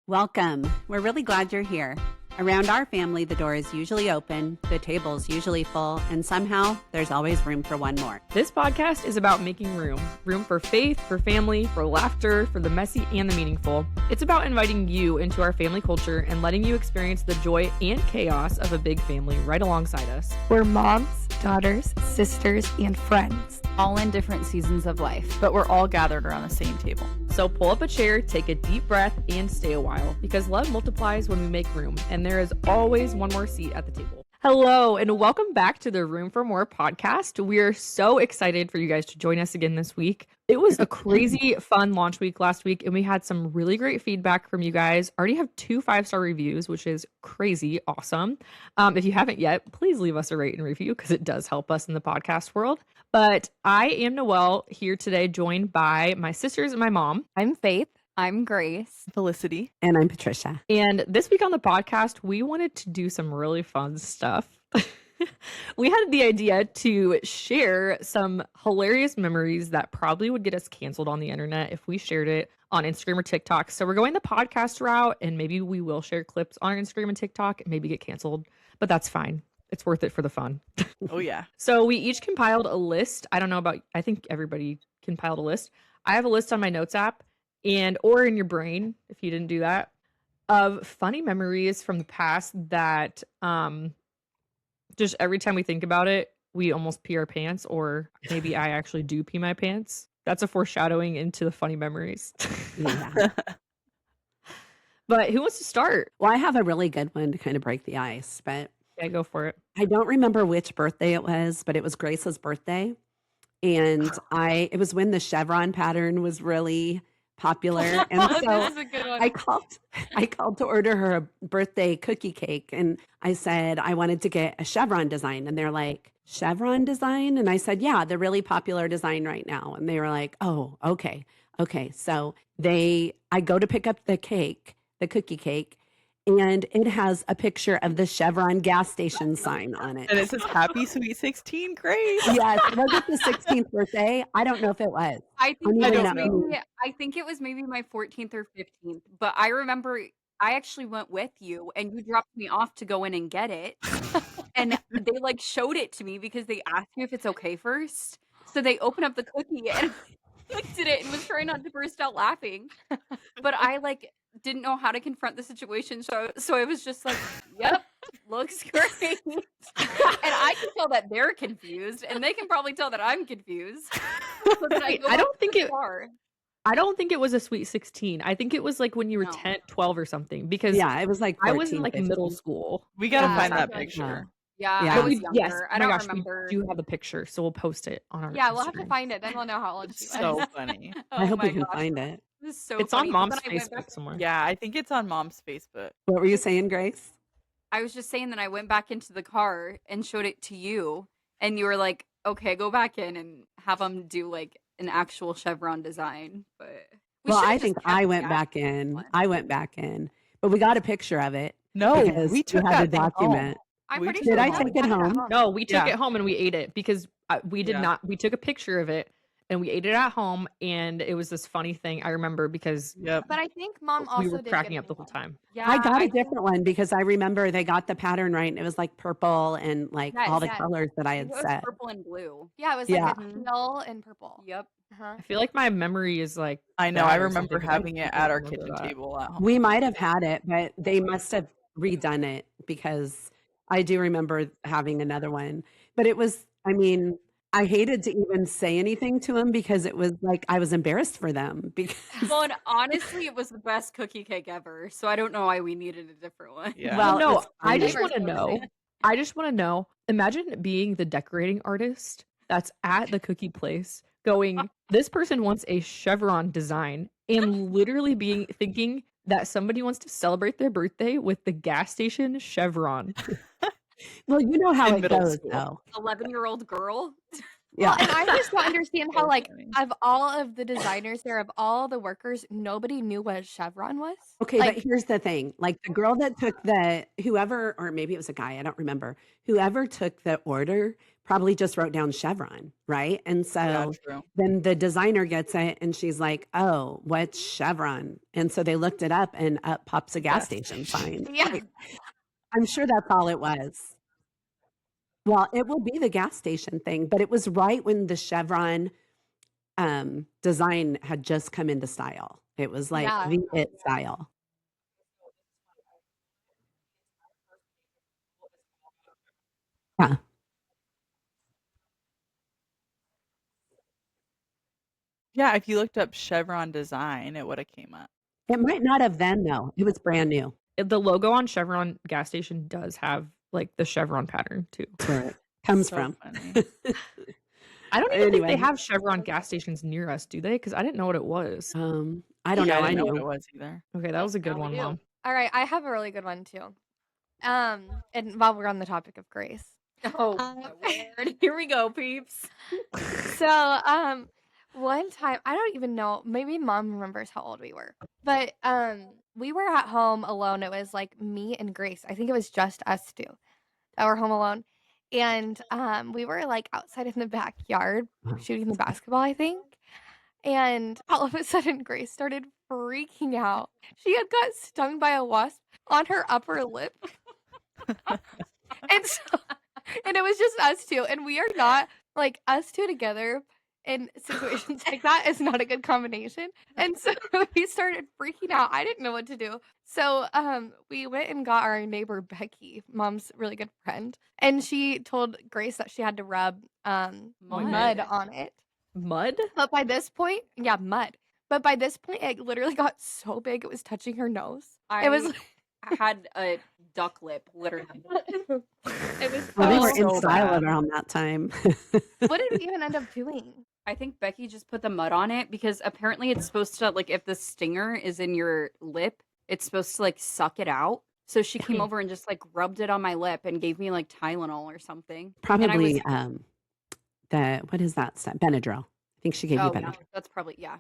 Welcome. We're really glad you're here. Around our family, the door is usually open, the table's usually full, and somehow there's always room for one more. This podcast is about making room. Room for faith, for family, for laughter, for the messy and the meaningful. It's about inviting you into our family culture and letting you experience the joy and chaos of a big family right alongside us. We're moms, daughters, sisters, and friends. All in different seasons of life, but we're all gathered around the same table. So pull up a chair, take a deep breath, and stay a while, because love multiplies when we make room, and there is always one more seat at the table. Hello, and welcome back to the Room for More podcast. We are so excited for you guys to join us again this week. It was a crazy fun launch week last week, and we had some really great feedback from you guys. Already have 2 5-star reviews, which is crazy awesome. If you haven't yet, please leave us a rate and review because it does help us in the podcast world. But I am Noelle, here today, joined by my sisters and my mom. I'm Faith. I'm Grace. Felicity. And I'm Patricia. And this week on the podcast, we wanted to do some really fun stuff. We had the idea to share some hilarious memories that probably would get us canceled on the internet if we shared it on Instagram or TikTok. So we're going the podcast route, and maybe we will share clips on Instagram and TikTok and maybe get canceled, but that's fine. It's worth it for the fun. Oh, yeah. So we each compiled a list. I think everybody compiled a list. I have a list on my notes app or in your brain, if you didn't do that, of funny memories from the past that just every time we think about it, we almost pee our pants, or maybe I actually do pee my pants. That's a foreshadowing into the funny memories. Yeah. But who wants to start? Well, I have a really good one to kind of break the ice, but Yeah, go for it. I don't remember which birthday it was, but it was Grace's birthday. And it was when the chevron pattern was really popular. And so This is a good one. I called to order her a birthday cookie cake. And I said, I wanted to get a chevron design. And they're like, chevron design? And I said, yeah, the really popular design right now. And they were like, oh, okay. Okay. So I go to pick up the cookie cake, and it has a picture of the Chevron gas station sign on it. And it says Happy Sweet 16, Grace. Yes. Was it the 16th birthday? I don't know if it was. I think, I it don't was know. maybe, I think it was maybe my 14th or 15th, but I remember I actually went with you and you dropped me off to go in and get it. And they showed it to me because they asked you if it's okay first. So they opened up the cookie and I looked at it and was trying not to burst out laughing. But I didn't know how to confront the situation. So I was just like, yep, looks great. And I can tell that they're confused, and they can probably tell that I'm confused. So then I don't think it was a Sweet 16. I think it was when you were 10, 12 or something, because Yeah, it was like I was in 14, middle 15. school. We got to Yeah, find that something like picture. Yeah, Yeah. I But was we, younger. yes, I oh my don't gosh, remember. we do have the picture, so we'll post it on our Yeah, we'll have to Instagram. find it. Then we'll know how old she was. So funny. I hope my we can gosh, find it. this is so It's funny. on But Mom's then I went back- Facebook somewhere. Yeah, I think it's on Mom's Facebook. What were you saying, Grace? I was just saying that I went back into the car and showed it to you, and you were like, "Okay, go back in and have them do an actual chevron design." But Well, should've I just think kept I the went actual back in. one. I went back in, but we got a picture of it. No, because we took you had that to thing document. I'm We pretty took sure Did I we take it had home? No, we took Yeah. it home and we ate it because we did Yeah. not. We took a picture of it and we ate it at home, and it was this funny thing I remember because Yep. But I think Mom also we were did cracking get up the whole time. Yeah, I got a think- different one because I remember they got the pattern right, and it was like purple and all the yes. colors that I It had was set. purple and blue. Yeah, it was Yeah. like a teal and purple. Yep. Uh-huh. I feel like my memory is I know. bad I or remember something, but I having it don't at our remember kitchen that. table at home. We might have had it, but they must have redone it because I do remember having another one. But it was, I hated to even say anything to them because it was I was embarrassed for them because Well, and honestly, it was the best cookie cake ever. So I don't know why we needed a different one. Yeah. Well, no, it's I funny. just Neighbors want to would know. say. I just want to know. Imagine being the decorating artist that's at the cookie place, going, "This person wants a chevron design," and literally thinking that somebody wants to celebrate their birthday with the gas station chevron. Well, you know how In it middle goes, school. though. 11-year-old girl. Yeah. Well, and I just don't understand how, So like, funny. of all of the designers there, of all the workers, nobody knew what a chevron was. Okay, Like- but here's the thing. Like the girl that took whoever, or maybe it was a guy, I don't remember, whoever took the order probably just wrote down Chevron, right? And Yeah, so true. then the designer gets it and she's like, oh, what's Chevron? And so they looked it up and up pops a gas station sign. Yeah. Like, I'm sure that's all it was. Well, it will be the gas station thing, but it was right when the Chevron design had just come into style. It was like Yeah. the it style. Yeah. Yeah, if you looked up Chevron design, it would have came up. It might not have then though. It was brand new. The logo on Chevron gas station does have like the chevron pattern too. That's where it comes So from. funny. I don't even think Anyway. they have Chevron gas stations near us, do they? Because I didn't know what it was. I don't Yeah, know. I I didn't know what it knew. was either. Okay, that was a good Now we one, do. Mom. All right, I have a really good one too. And while we're on the topic of grace. Oh, my word. Here we go, peeps. So, one time, I don't even know, maybe mom remembers how old we were. But we were at home alone. It was like me and Grace. I think it was just us two that were home alone. And we were like outside in the backyard shooting the basketball, I think. And all of a sudden Grace started freaking out. She had got stung by a wasp on her upper lip. And so and it was just us two. And we are not like us two together in situations like that is not a good combination. And so we started freaking out. I didn't know what to do. So we went and got our neighbor Becky, mom's really good friend. And she told Grace that she had to rub mud on it. Mud? But by this point, yeah, mud. But by this point, it literally got so big it was touching her nose. It was I had a duck lip, literally. it was Well, we were so in style around that time. What did we even end up doing? I think Becky just put the mud on it because apparently it's supposed to, like, if the stinger is in your lip, it's supposed to, like, suck it out. So she came over and just, like, rubbed it on my lip and gave me, like, Tylenol or something. Probably what is that stuff? Benadryl. I think she gave you Oh, Benadryl. yeah, that's probably, yeah.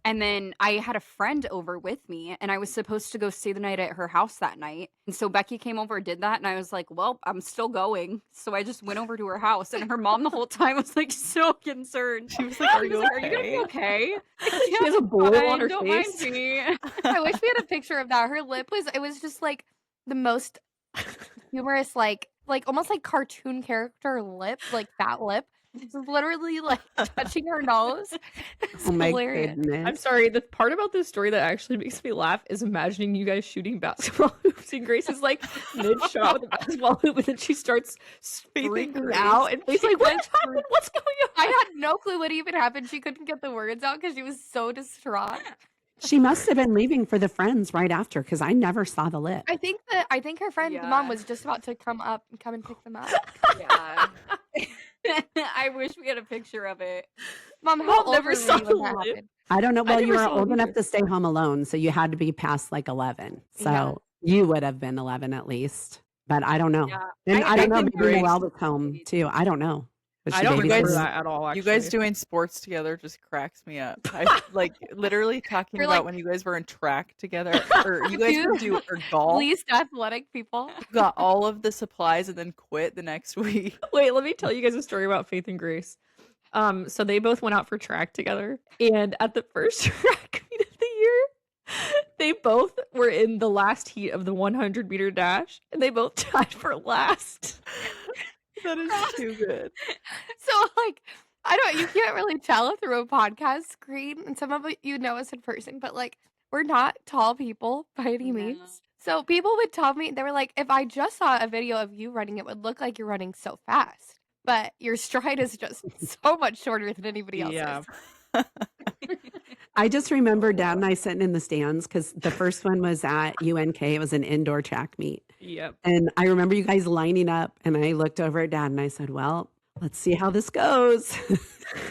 And then I had a friend over with me, and I was supposed to go stay the night at her house that night. And so Becky came over and did that, and I was like, well, I'm still going. So I just went over to her house, and her mom the whole time was like so concerned. She was like, "Are you Are you gonna be okay?" She has a bowl on her Don't face. mind me. I wish we had a picture of that. Her lip was just like the most humorous, like almost like cartoon character lip, like fat lip. It's literally like touching her nose. It's Oh my hilarious. I'm goodness. sorry. The part about this story that actually makes me laugh is imagining you guys shooting basketball hoops and Grace is like mid shot with a basketball hoop and then she starts freaking Grace. out and she's like, "What happened? What's going on?" I had no clue what even happened. She couldn't get the words out because she was so distraught. She must have been leaving for the friends right after because I never saw the lip. I think her friend's Yeah. mom was just about to come and pick them up. Yeah. I wish we had a picture of it. Mom, how Mom old never were saw you when the that lip. happened? I don't know. Well, you never were saw it old enough either. to stay home alone, so you had to be past like 11. So Yeah. you would have been 11 at least. But I don't know. Yeah. And I don't know. think Maybe Grace- Noelle was home too. I don't know. Was I she don't You remember guys- that at all. Actually, You guys doing sports together just cracks me up. I like literally talking You're about like- when you guys were in track together, or you guys would do or golf. Least athletic people. Got all of the supplies and then quit the next week. Wait, let me tell you guys a story about Faith and Grace. So they both went out for track together, and at the first track meet of the year, they both were in the last heat of the 100-meter dash, and they both tied for last. That is too good. So like you can't really tell through a podcast screen, and some of it you know us in person, but like we're not tall people by any No. means. So people would tell me, they were like, if I just saw a video of you running, it would look like you're running so fast. But your stride is just so much shorter than anybody else's. Yeah. I just remember Dad and I sitting in the stands because the first one was at UNK. It was an indoor track meet. Yep. And I remember you guys lining up, and I looked over at Dad and I said, well, let's see how this goes.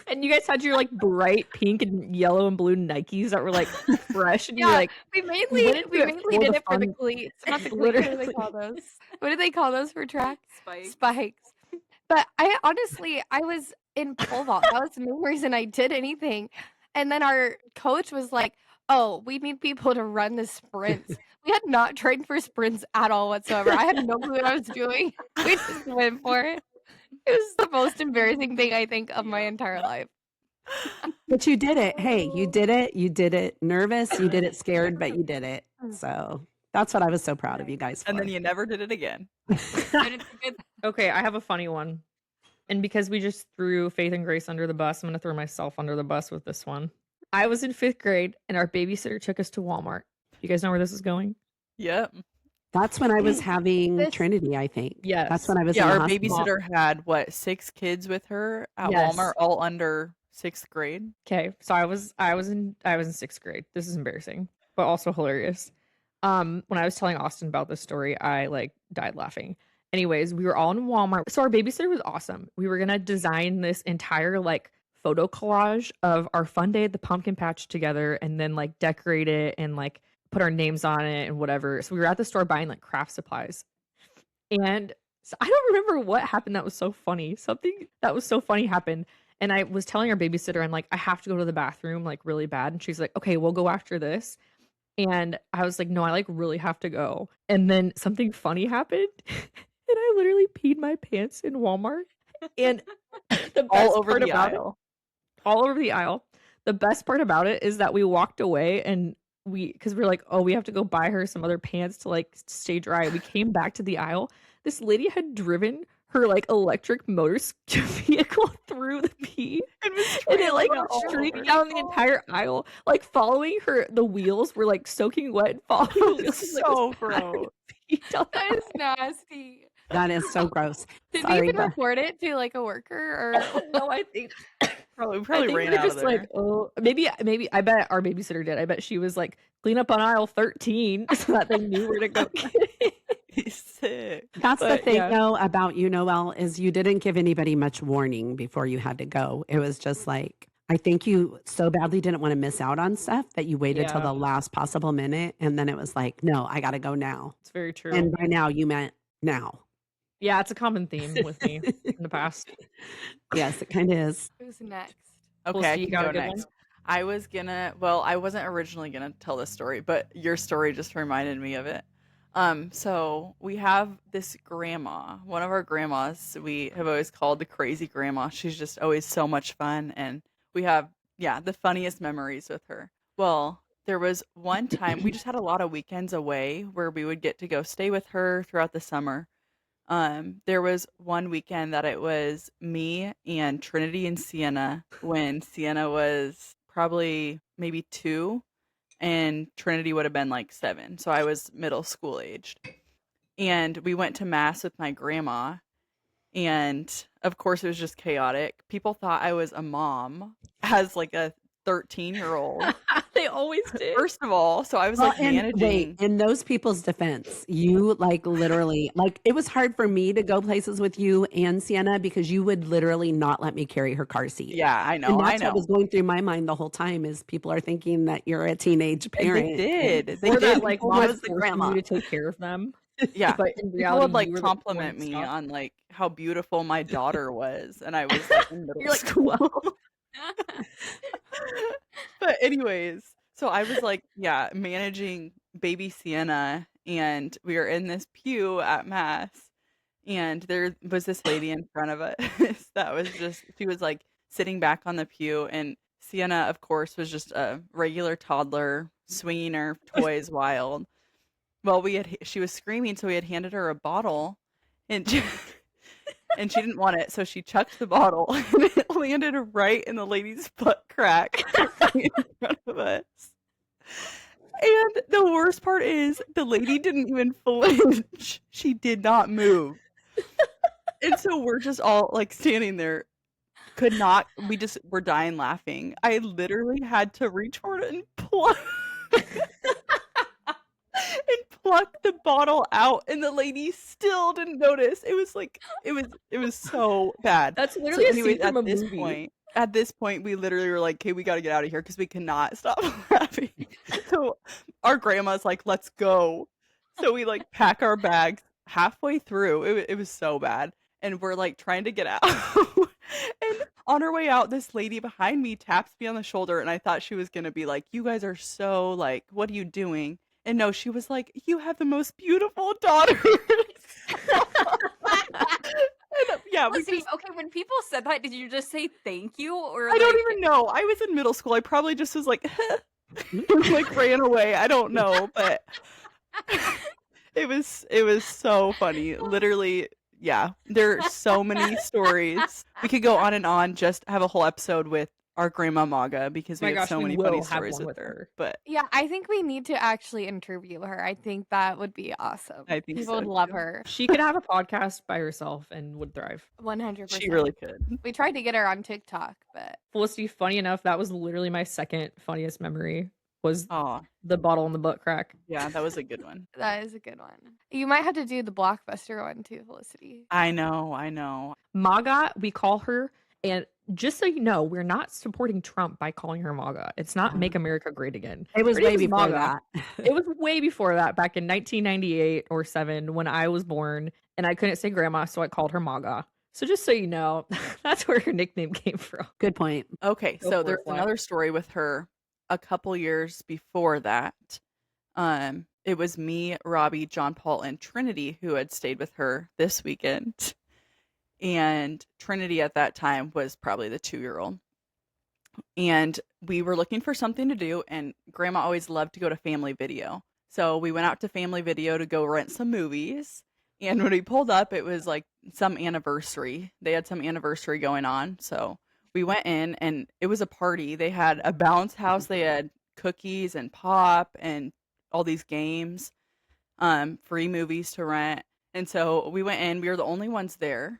And you guys had your like bright pink and yellow and blue Nikes that were like fresh, and you were Yeah. like, We mainly Wouldn't do it for did the it for the fun- cleats, not the cleats. What do they Literally. call those? What do they call those for track? Spike. Spikes. But I honestly, I was in pole vault. That was the main reason I did anything. And then our coach was like, "Oh, we need people to run the sprints." We had not trained for sprints at all whatsoever. I had no clue what I was doing. We just went for it. It was the most embarrassing thing I think of my entire life. But you did it. Hey, you did it. You did it nervous. You did it scared, but you did it. So that's what I was so proud of you guys for. And then you never did it again. And it's a good Okay, I have a funny one. And because we just threw Faith and Grace under the bus, I'm going to throw myself under the bus with this one. I was in 5th grade and our babysitter took us to Walmart. You guys know where this is going? Yep. That's when I was having This- Trinity, I think. Yes. That's when I was Yeah, in our the hospital. babysitter had what, 6 kids with her at Yes. Walmart, all under 6th grade. Okay, so I was in 6th grade. This is embarrassing, but also hilarious. When I was telling Austin about this story, I like died laughing. Anyways, we were all in Walmart. So our babysitter was awesome. We were gonna design this entire like photo collage of our fun day at the pumpkin patch together and then like decorate it and like put our names on it and whatever. So we were at the store buying like craft supplies. And so I don't remember what happened that was so funny. Something that was so funny happened. And I was telling our babysitter, I'm like, I have to go to the bathroom like really bad. And she's like, okay, we'll go after this. And I was like, no, I like really have to go. And then something funny happened. And I literally peed my pants in Walmart. And the best All over part the about it, aisle. all over the aisle. The best part about it is that we walked away and because we're like, oh, we have to go buy her some other pants to like stay dry. We came back to the aisle. This lady had driven her like electric motor vehicle through the pee, and it like streaked down the entire aisle, like following her. The wheels were like soaking wet and following the wheels. It's like, so this gross. pee down the That is nasty. That is so gross. Did Sorry, we even but- report it to like a worker or? No, I think Probably I think ran we're out of just there. like, oh, maybe I bet our babysitter did. I bet she was like, clean up on aisle 13 so that they knew where to go. He's sick. That's the But, thing, yeah. though, about you, Noelle, is you didn't give anybody much warning before you had to go. It was just like, I think you so badly didn't want to miss out on stuff that you waited till Yeah. the last possible minute. And then it was like, no, I got to go now. It's very true. And by now, you meant now. Yeah, it's a common theme with me in the past. Yes, it kind of is. Who's next? Okay, Well, so I you can got a go good one? next. I wasn't originally gonna tell this story, but your story just reminded me of it. So we have this grandma, one of our grandmas we have always called the crazy grandma. She's just always so much fun, and we have, the funniest memories with her. Well, there was one time we just had a lot of weekends away where we would get to go stay with her throughout the summer. There was one weekend that it was me and Trinity and Sienna when Sienna was probably maybe 2 and Trinity would have been like 7. So I was middle school aged. And we went to mass with my grandma. And of course it was just chaotic. People thought I was a mom as like a 13-year-old. They always did. First of all, so I was Well, like and managing. wait, in those people's defense, you like literally, like it was hard for me to go places with you and Sienna because you would literally not let me carry her car seat. Yeah, I know. And I that's know. what was going through my mind the whole time is people are thinking that you're a teenage And parent. they did. They Or that did. like People mom would- was forcing you to take care of them. yeah. But in People reality, would like you were compliment the me stuff. on like how beautiful my daughter was, and I was like in middle You're like, school. well. But anyways, so I was like, managing baby Sienna, and we were in this pew at mass, and there was this lady in front of us that was just, she was like sitting back on the pew, and Sienna, of course, was just a regular toddler swinging her toys wild. Well, she was screaming, so we had handed her a bottle, and and she didn't want it, so she chucked the bottle, and it landed right in the lady's butt crack right in front of us. And the worst part is the lady didn't even flinch. She did not move. And so we're just all like standing there. We just were dying laughing. I literally had to reach for it and pluck the bottle out, and the lady still didn't notice. It was like it was so bad. That's literally a scene from a at this movie. point, we literally were like, "Okay, we got to get out of here because we cannot stop laughing." So our grandma's like, "Let's go." So we like pack our bags. Halfway through, it was so bad, and we're like trying to get out. And on our way out, this lady behind me taps me on the shoulder, and I thought she was gonna be like, "You guys are so like, what are you doing?" And no, she was like, "You have the most beautiful daughter." And Yeah, we Listen, just okay, when people said that, did you just say thank you or I don't like even know. I was in middle school. I probably just was like, and, like ran away. I don't know, but it was so funny. Literally, yeah. There are so many stories. We could go on and on. Just have a whole episode with our grandma Maga because we My have gosh, so we many funny will have stories one with with her. her. But Yeah, I think we need to actually interview her. I think that would be awesome. I think People so would love too. her. She could have a podcast by herself and would thrive. 100%. She really could. We tried to get her on TikTok, but Felicity, funny enough, that was literally my second funniest memory was Oh, the bottle in the butt crack. yeah, that was a good one. that is a good one. You might have to do the Blockbuster one too, Felicity. I know. MAGA, we call her, and just so you know, we're not supporting Trump by calling her MAGA. It's not Make America Great Again. It was Her way name is before MAGA. that. It was way before that, back in 1998 or 7 when I was born, and I couldn't say grandma, so I called her MAGA. So just so you know, that's where her nickname came from. Good point. Okay, Go so for there's it, Fly. another story with her a couple years before that. It was me, Robbie, John Paul, and Trinity who had stayed with her this weekend. And Trinity at that time was probably the 2-year-old. And we were looking for something to do, and Grandma always loved to go to Family Video. So we went out to Family Video to go rent some movies. And when we pulled up, it was like some anniversary. They had some anniversary going on. So we went in, and it was a party. They had a bounce house. They had cookies and pop and all these games, free movies to rent. And so we went in. We were the only ones there.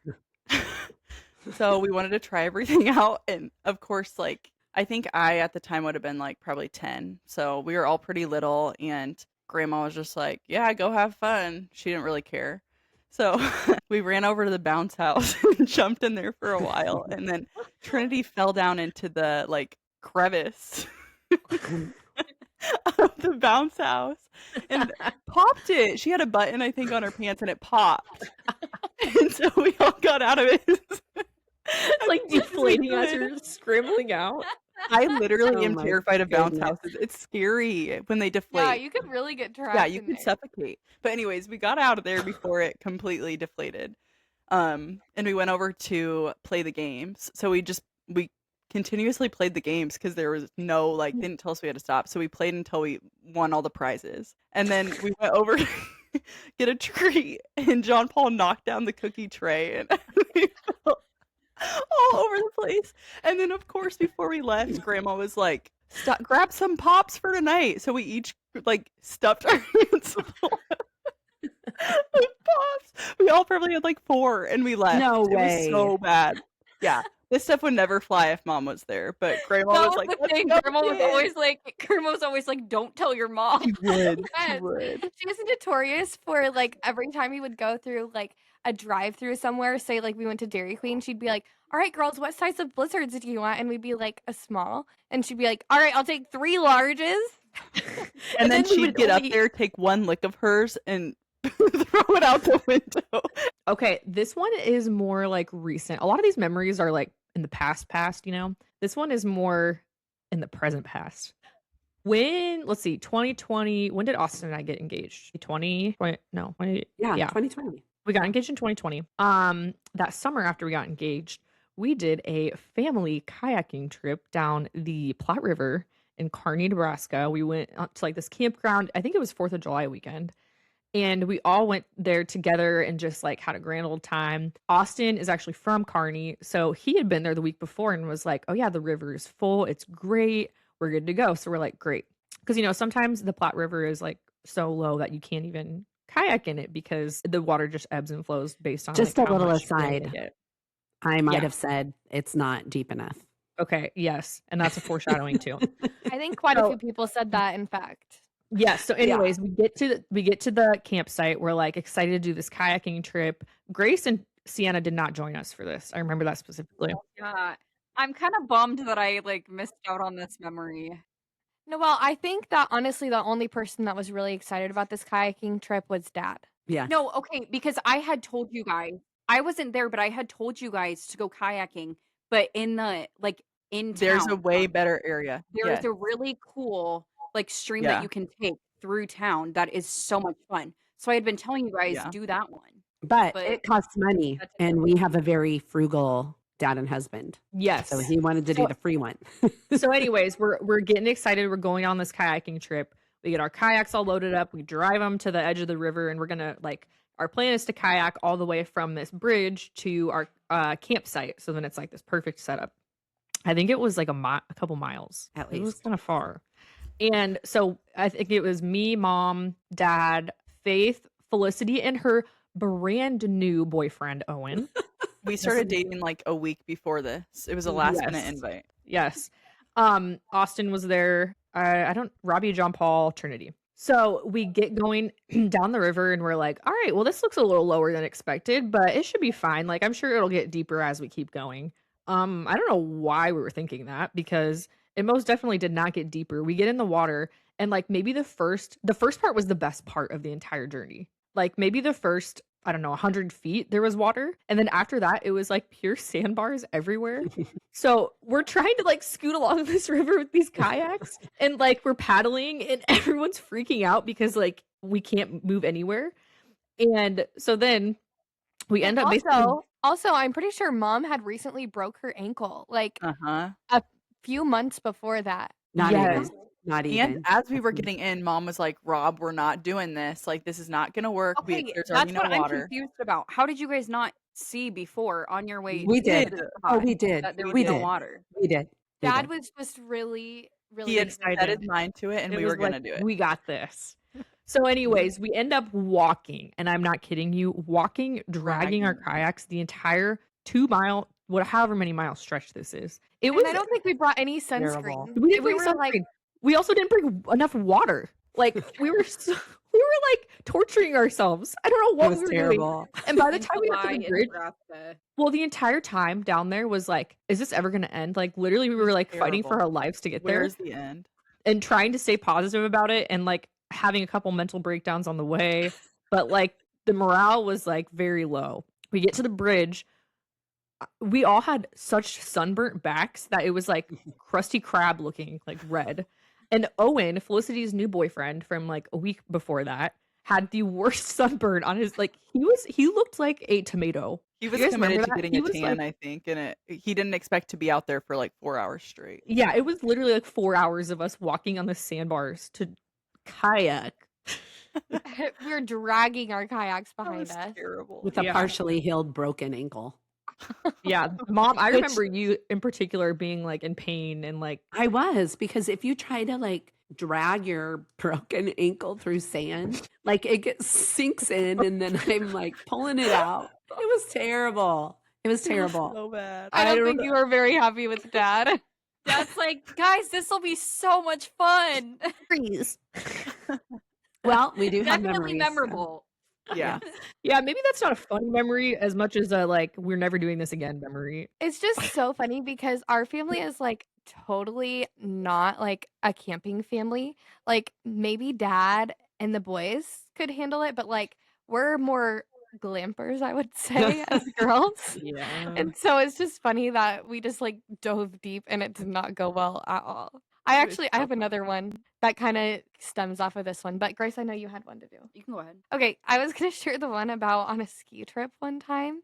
So we wanted to try everything out. And of course, like, I think I at the time would have been like probably 10. So we were all pretty little. And Grandma was just like, yeah, go have fun. She didn't really care. So we ran over to the bounce house and jumped in there for a while. And then Trinity fell down into the like crevice of the bounce house and popped it. She had a button, I think, on her pants, and it popped. And so we all got out of it. Like deflating as you're scrambling out. I literally Oh am my terrified of bounce goodness. houses. It's scary when they deflate. Yeah, you could really get trapped. Yeah, you in could there. suffocate. But anyways, we got out of there before it completely deflated. And we went over to play the games. So we continuously played the games because there was no like they didn't tell us we had to stop. So we played until we won all the prizes. And then we went over to get a treat, and John Paul knocked down the cookie tray, and we fell all over the place. And then of course before we left, Grandma was like, grab some pops for tonight. So we each like stuffed our hands full of pops. We all probably had like 4, and we left. No It was so way. bad. Yeah, this stuff would never fly if Mom was there, but Grandma that was was like, the "Let's thing. go, Grandma was kids." always like, don't tell your mom. She would. She Yes. would. She was notorious for like every time we would go through like a drive-through somewhere, say like we went to Dairy Queen, she'd be like, "All right, girls, what size of blizzards do you want?" And we'd be like, "A small." And she'd be like, "All right, I'll take 3 larges." And then then we she'd would get up only- there, take one lick of hers, and throw it out the window. Okay, this one is more like recent. A lot of these memories are like in the past, you know? This one is more in the present past. Let's see, 2020, when did Austin and I get engaged? 20, no, Yeah, yeah. 2020. We got engaged in 2020. That summer after we got engaged, we did a family kayaking trip down the Platte River in Kearney, Nebraska. We went out to like this campground. I think it was 4th of July weekend. And we all went there together and just like had a grand old time. Austin is actually from Kearney. So he had been there the week before and was like, "Oh yeah, the river is full. It's great. We're good to go." So we're like, great. Because, you know, sometimes the Platte River is like so low that you can't even kayak in it because the water just ebbs and flows based on Just like, a how little much rain they aside. get. I might Yeah. have said it's not deep enough. Okay, yes. And that's a foreshadowing too. I think quite a So- few people said that, in fact. Yes. So, anyways, we get to the campsite. We're like excited to do this kayaking trip. Grace and Sienna did not join us for this. I remember that specifically. Yeah. I'm kind of bummed that I like missed out on this memory. No, well, I think that honestly the only person that was really excited about this kayaking trip was Dad. Yeah. No, okay, because I had told you guys, I wasn't there, but I had told you guys to go kayaking, but in the like in There's a town, way better area. there is Yes. a really cool like stream Yeah. that you can take through town that is so much fun. So I had been telling you guys Yeah. do that one. But But it costs money, That's- and we have a very frugal dad and husband. Yes. So he wanted to do the free one. So anyways, we're getting excited. We're going on this kayaking trip. We get our kayaks all loaded up. We drive them to the edge of the river, and we're gonna like our plan is to kayak all the way from this bridge to our campsite. So then it's like this perfect setup. I think it was like a couple miles. At It was least. kind of far. And so I think it was me, mom, dad, Faith, Felicity, and her brand new boyfriend, Owen. We started dating like a week before this. It was a last minute Yes. invite. Yes. Austin was there. Robbie, John Paul, Trinity. So we get going down the river and we're like, all right, well, this looks a little lower than expected, but it should be fine. Like, I'm sure it'll get deeper as we keep going. I don't know why we were thinking that because it most definitely did not get deeper. We get in the water and like maybe the first part was the best part of the entire journey. Like maybe the first, I don't know, 100 feet, there was water. And then after that, it was like pure sandbars everywhere. So we're trying to like scoot along this river with these kayaks and like we're paddling and everyone's freaking out because like we can't move anywhere. And so then we end up basically. Also, I'm pretty sure mom had recently broke her ankle like Uh-huh. a few months before that. Not Yes. even. Not even. And as we were getting in, mom was like, Rob, we're not doing this. Like, this is not going to work. okay, There's that's already no what water. I'm confused about. How did you guys not see before on your way? We to did. the Oh, spot we did. that there was We no did. water. We did. We Dad did. was just really He had excited. set his mind to it, and It we was were going to like, do it. We got this. So anyways, we end up walking, and I'm not kidding you, dragging our kayaks the entire 2 mile, however many mile stretch this is. It And was. I don't think we brought any Terrible. sunscreen. We didn't bring were sunscreen. like, We also didn't bring enough water. Like we were like torturing ourselves. I don't know It what was we were doing. terrible. And by the In time we got July to the in bridge, Nebraska. well, the entire time down there was like, is this ever going to end? Like literally, we were like fighting for terrible. our lives to get there Where's the end? and trying to stay positive about it and like having a couple mental breakdowns on the way. But like the morale was like very low. We get to the bridge. We all had such sunburnt backs that it was like crusty crab looking, like red. And Owen, Felicity's new boyfriend from like a week before that, had the worst sunburn on his like he looked like a tomato. He was You guys committed remember to that? getting He a was, tan, like- I think, and he didn't expect to be out there for like 4 hours straight. Yeah, it was literally like 4 hours of us walking on the sandbars to kayak. we were dragging our kayaks That behind was us. terrible. With a Yeah. partially healed broken ankle. Yeah, Mom, I Which- remember you in particular being like in pain and like I was, because if you try to like drag your broken ankle through sand, like it sinks in and then I'm like pulling it out. It was terrible. It was terrible. So bad. I don't don't think you were very happy with Dad. Dad's like, guys, this will be so much fun. freeze. Well, we do have Definitely memories. memorable. Yeah. Yeah, maybe that's not a funny memory as much as a like we're never doing this again memory. It's just so funny because our family is like totally not like a camping family. Like maybe Dad and the boys could handle it, but like we're more glampers, I would say, as girls. Yeah. And so it's just funny that we just like dove deep and it did not go well at all. I It was have another one that kind of stems off of this one, but Grace, I know you had one to do. You can go ahead. Okay, I was gonna share the one about on a ski trip one time.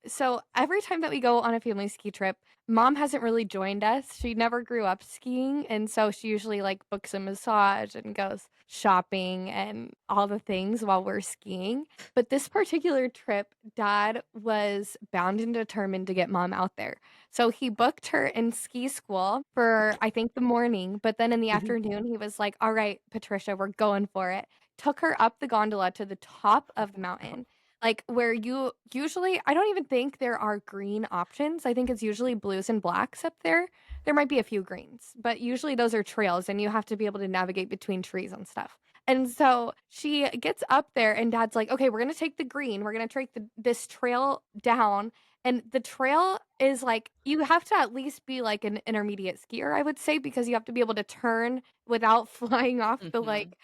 So every time that we go on a family ski trip, Mom hasn't really joined us. She never grew up skiing, and so she usually like books a massage and goes shopping and all the things while we're skiing. But this particular trip, Dad was bound and determined to get Mom out there. So he booked her in ski school for I think the morning, but then in the afternoon he was like, "All right, Patricia, we're going for it." Took her up the gondola to the top of the mountain. Like where you usually, I don't even think there are green options. I think it's usually blues and blacks up there. There might be a few greens, but usually those are trails and you have to be able to navigate between trees and stuff. And so she gets up there and Dad's like, okay, we're going to take the green. We're going to take this trail down. And the trail is like, you have to at least be like an intermediate skier, I would say, because you have to be able to turn without flying off the Mhm. like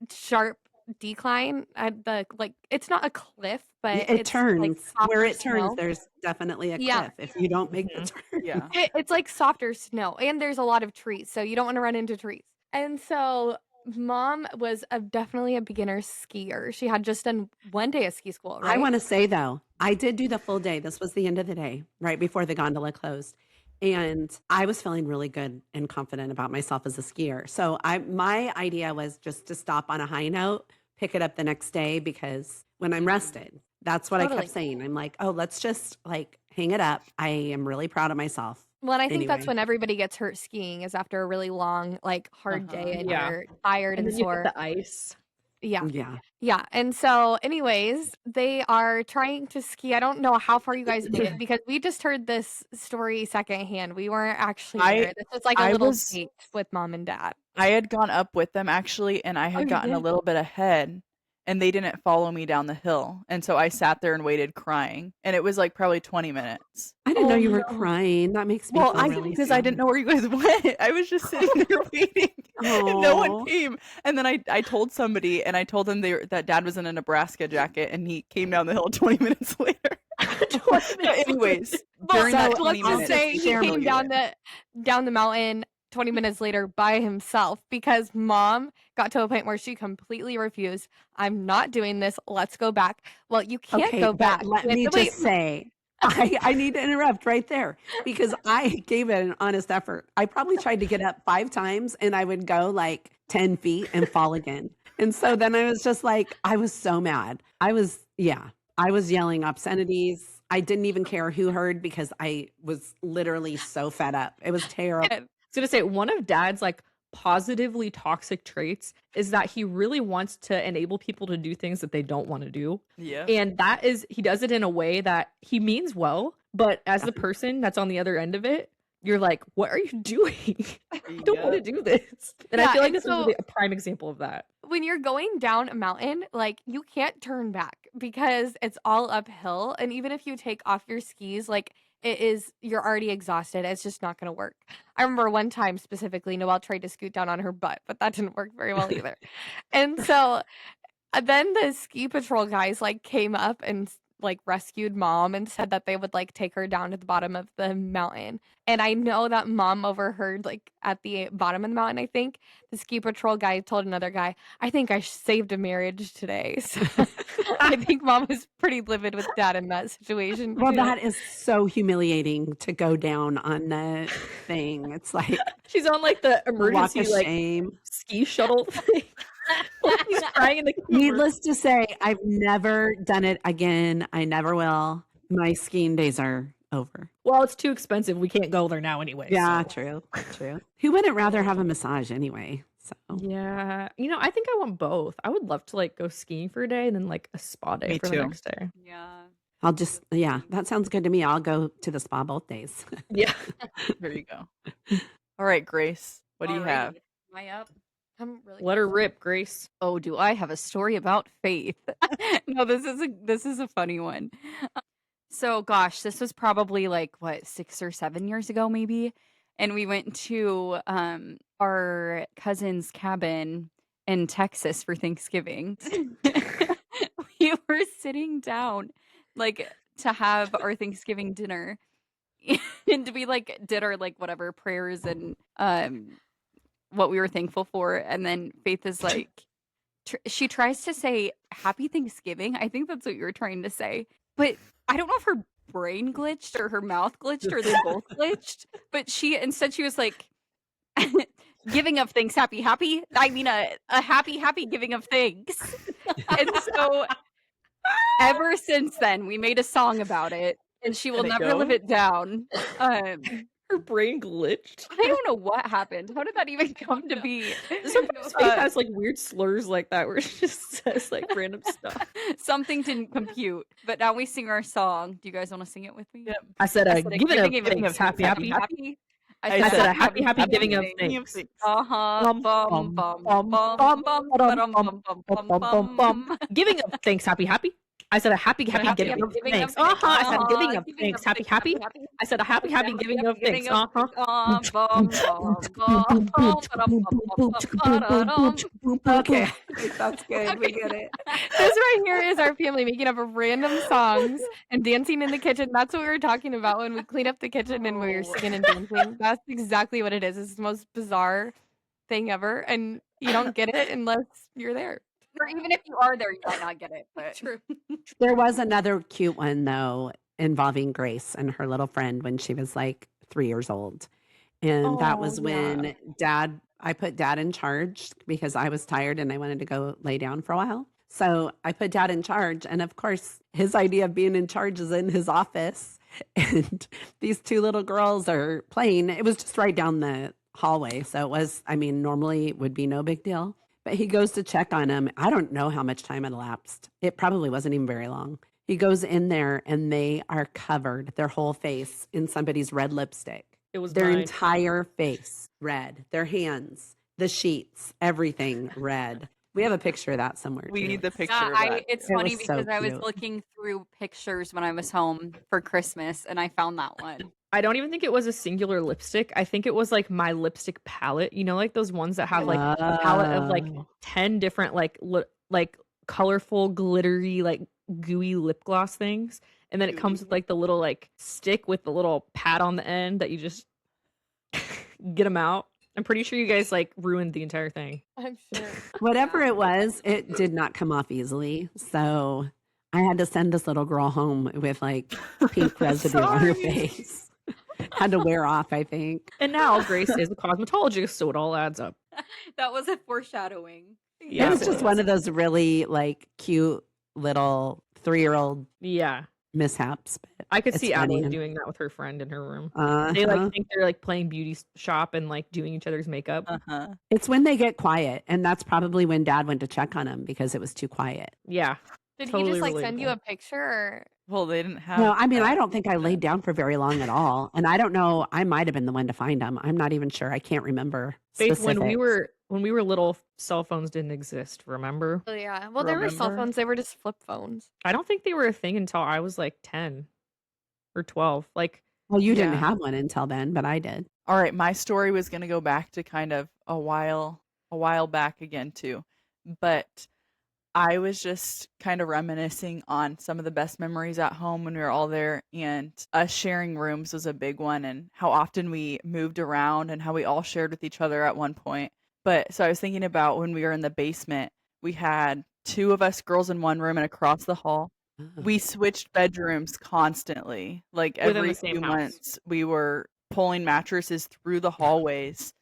sharp decline at the like it's not a cliff but It it's turns. like Where softer it turns, snow. there's definitely a Yeah. cliff if you don't make the turn. Yeah. It's like softer snow and there's a lot of trees so you don't want to run into trees. And so Mom was definitely a beginner skier. She had just done 1 day of ski school, I right? want to say though, I did do the full day. This was the end of the day, right before the gondola closed. And I was feeling really good and confident about myself as a skier. So my idea was just to stop on a high note, pick it up the next day, because when I'm rested, that's what I Totally. kept saying. I'm like, oh, let's just like hang it up. I am really proud of myself. Well, and I think that's Anyway. when everybody gets hurt skiing is after a really long, like hard day and Yeah. you're tired And and then you hit sore. the ice. Yeah. Yeah. Yeah. And so, anyways, they are trying to ski. I don't know how far you guys made it because we just heard this story secondhand. We weren't actually there. This was like a I little was- date with mom and dad. I had gone up with them actually, and I had you gotten a did? little bit ahead, and they didn't follow me down the hill. And so I sat there and waited crying. And it was like probably 20 minutes. I didn't know Oh, you were no. crying. That makes me Well, feel I really because I sad. didn't know where you guys went. I was just sitting there waiting, and no one Aw. came. And then I told somebody, and I told them that Dad was in a Nebraska jacket, and he came down the hill 20 minutes later. But anyways, during that So 20 let's just minutes, say he share came me down the mountain 20 minutes later by himself because mom got to a point where she completely refused. I'm not doing this. Let's go back. Well, you can't Okay, go but back. let You have me to wait. just say, I need to interrupt right there because I gave it an honest effort. I probably tried to get up 5 times and I would go like 10 feet and fall again. And so then I was just like, I was so mad. I was yelling obscenities. I didn't even care who heard because I was literally so fed up. It was terrible. I was gonna say one of Dad's like positively toxic traits is that he really wants to enable people to do things that they don't want to do. yeah. And that is, he does it in a way that he means well, but as the person that's on the other end of it, you're like, what are you doing? I don't want to do this. And Yeah, I feel like and this is so- really a prime example of that. When you're going down a mountain, like you can't turn back because it's all uphill. And even if you take off your skis, like you're already exhausted. It's just not going to work. I remember one time specifically, Noelle tried to scoot down on her butt, but that didn't work very well either. And so then the ski patrol guys like came up and like rescued mom and said that they would like take her down to the bottom of the mountain. And I know that mom overheard like at the bottom of the mountain, I think the ski patrol guy told another guy, I think I saved a marriage today. So I think mom was pretty livid with dad in that situation. Well, too. that is so humiliating to go down on that thing. It's like She's on like the a walk emergency of like shame. ski shuttle thing. He's crying in the camera. Needless to say, I've never done it again. I never will. My skiing days are over. Well, it's too expensive. We can't go there now anyway. Yeah, so. true. Who wouldn't rather have a massage anyway? So Yeah. I think I want both. I would love to like go skiing for a day and then like a spa day Me for too. the next day. Yeah. that sounds good to me. I'll go to the spa both days. Yeah. There you go. All right, Grace, what do you have? Alrighty. Am I up? I'm really Let her rip, Grace. Oh, do I have a story about faith? No, this is a funny one. So gosh, this was probably like what, 6 or 7 years ago maybe. And we went to our cousin's cabin in Texas for Thanksgiving. We were sitting down like to have our Thanksgiving dinner and to be like did our like whatever prayers and what we were thankful for. And then Faith is like, she tries to say Happy Thanksgiving. I think that's what you were trying to say. But I don't know if her brain glitched or her mouth glitched or they both glitched. But she was like, giving of thanks, happy. I mean, a happy giving of thanks. And so ever since then, we made a song about it. And she will Did it never live go? it down. Her brain glitched. I don't know what happened. How did that even come to be? Sometimes Faith has like weird slurs like that where she just says like random stuff. Something didn't compute. But now we sing our song. Do you guys want to sing it with me? Yep. I said a said giving of thanks, happy. I said a happy giving of thanks. Uh-huh. Bum, Bum, bum, bum, bum, bum, bum, bum, bum, bum, bum, bum, bum. Giving of thanks, happy. I said a happy giving of thanks. I said giving of thanks, happy. I said a happy giving of thanks. Okay, that's good. We get it. This right here is our family making up random songs and dancing in the kitchen. That's what we were talking about when we cleaned up the kitchen and we were singing and dancing. That's exactly what it is. It's the most bizarre thing ever, and you don't get it unless you're there. Or even if you are there, you might not get it. But True. There was another cute one though involving Grace and her little friend when she was like 3 years old. And that Oh, was yeah. when I put dad in charge because I was tired and I wanted to go lay down for a while. So I put dad in charge. And of course, his idea of being in charge is in his office. And these two little girls are playing. It was just right down the hallway. So it was, I mean, normally it would be no big deal. But he goes to check on them. I don't know how much time had elapsed. It probably wasn't even very long. He goes in there and they are covered, their whole face, in somebody's red lipstick. It was Their mine. entire face red, their hands, the sheets, everything red. We have a picture of that somewhere. We too. need the picture yeah, of that. it's It funny was so because I was cute. looking through pictures when I was home for Christmas and I found that one. I don't even think it was a singular lipstick. I think it was like my lipstick palette. You know, like those ones that have like a palette of like 10 different like colorful, glittery, like gooey lip gloss things. And then it comes with like the little like stick with the little pad on the end that you just get them out. I'm pretty sure you guys like ruined the entire thing. I'm sure. Whatever it was, it did not come off easily. So I had to send this little girl home with like pink residue on her Sorry. face. Had to wear off, I think. And now Grace is a cosmetologist, so it all adds up. That was a foreshadowing. It was just one of those really like cute little 3-year-old Yeah. mishaps. But I could it's see funny. Adeline doing that with her friend in her room. They Uh-huh. like think they're like playing beauty shop and like doing each other's makeup. Uh-huh. It's when they get quiet, and that's probably when Dad went to check on him because it was too quiet. Yeah. Did he Totally just like send you relatable. a picture? Or... Well, they didn't have. No, I mean, I that. don't think I laid down for very long at all, and I don't know. I might have been the one to find him. I'm not even sure. I can't remember. Faith, when we specifics. were little, cell phones didn't exist, remember? Oh, yeah. Well, there were cell Remember? phones. They were just flip phones. I don't think they were a thing until I was like 10 or 12. Like, Well, you didn't Yeah. have one until then, but I did. All right, my story was going to go back to kind of a while back again too. But I was just kind of reminiscing on some of the best memories at home when we were all there, and us sharing rooms was a big one, and how often we moved around and how we all shared with each other at one point. But so I was thinking about when we were in the basement, we had 2 of us girls in one room, and across the hall we switched bedrooms constantly. Like Within the every same few house. months, we were pulling mattresses through the hallways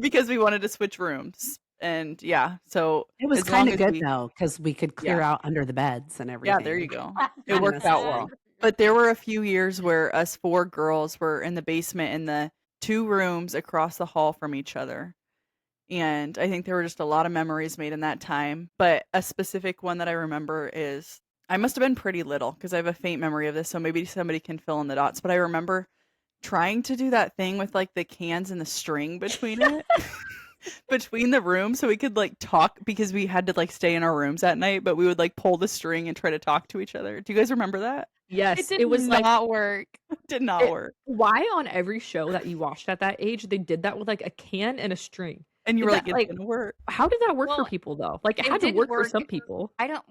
because we wanted to switch rooms. And yeah, so It was as long kind of as good we- though, because we could clear Yeah. out under the beds and everything. Yeah, there you go. It Kinda worked out fun. well. But there were a few years where us 4 girls were in the basement in the 2 rooms across the hall from each other. And I think there were just a lot of memories made in that time. But a specific one that I remember is I must have been pretty little because I have a faint memory of this. So maybe somebody can fill in the dots. But I remember trying to do that thing with like the cans and the string between it. Between the rooms so we could like talk because we had to like stay in our rooms at night, but we would like pull the string and try to talk to each other. Do you guys remember that? yes, It did was not like, work. It did not It- work. why on every show that you watched at that age, they did that with like a can and a string? And you Did were that, like, like- it's gonna work. How did that work for Well, people though? Like, it it had to didn't work for work. some people. I don't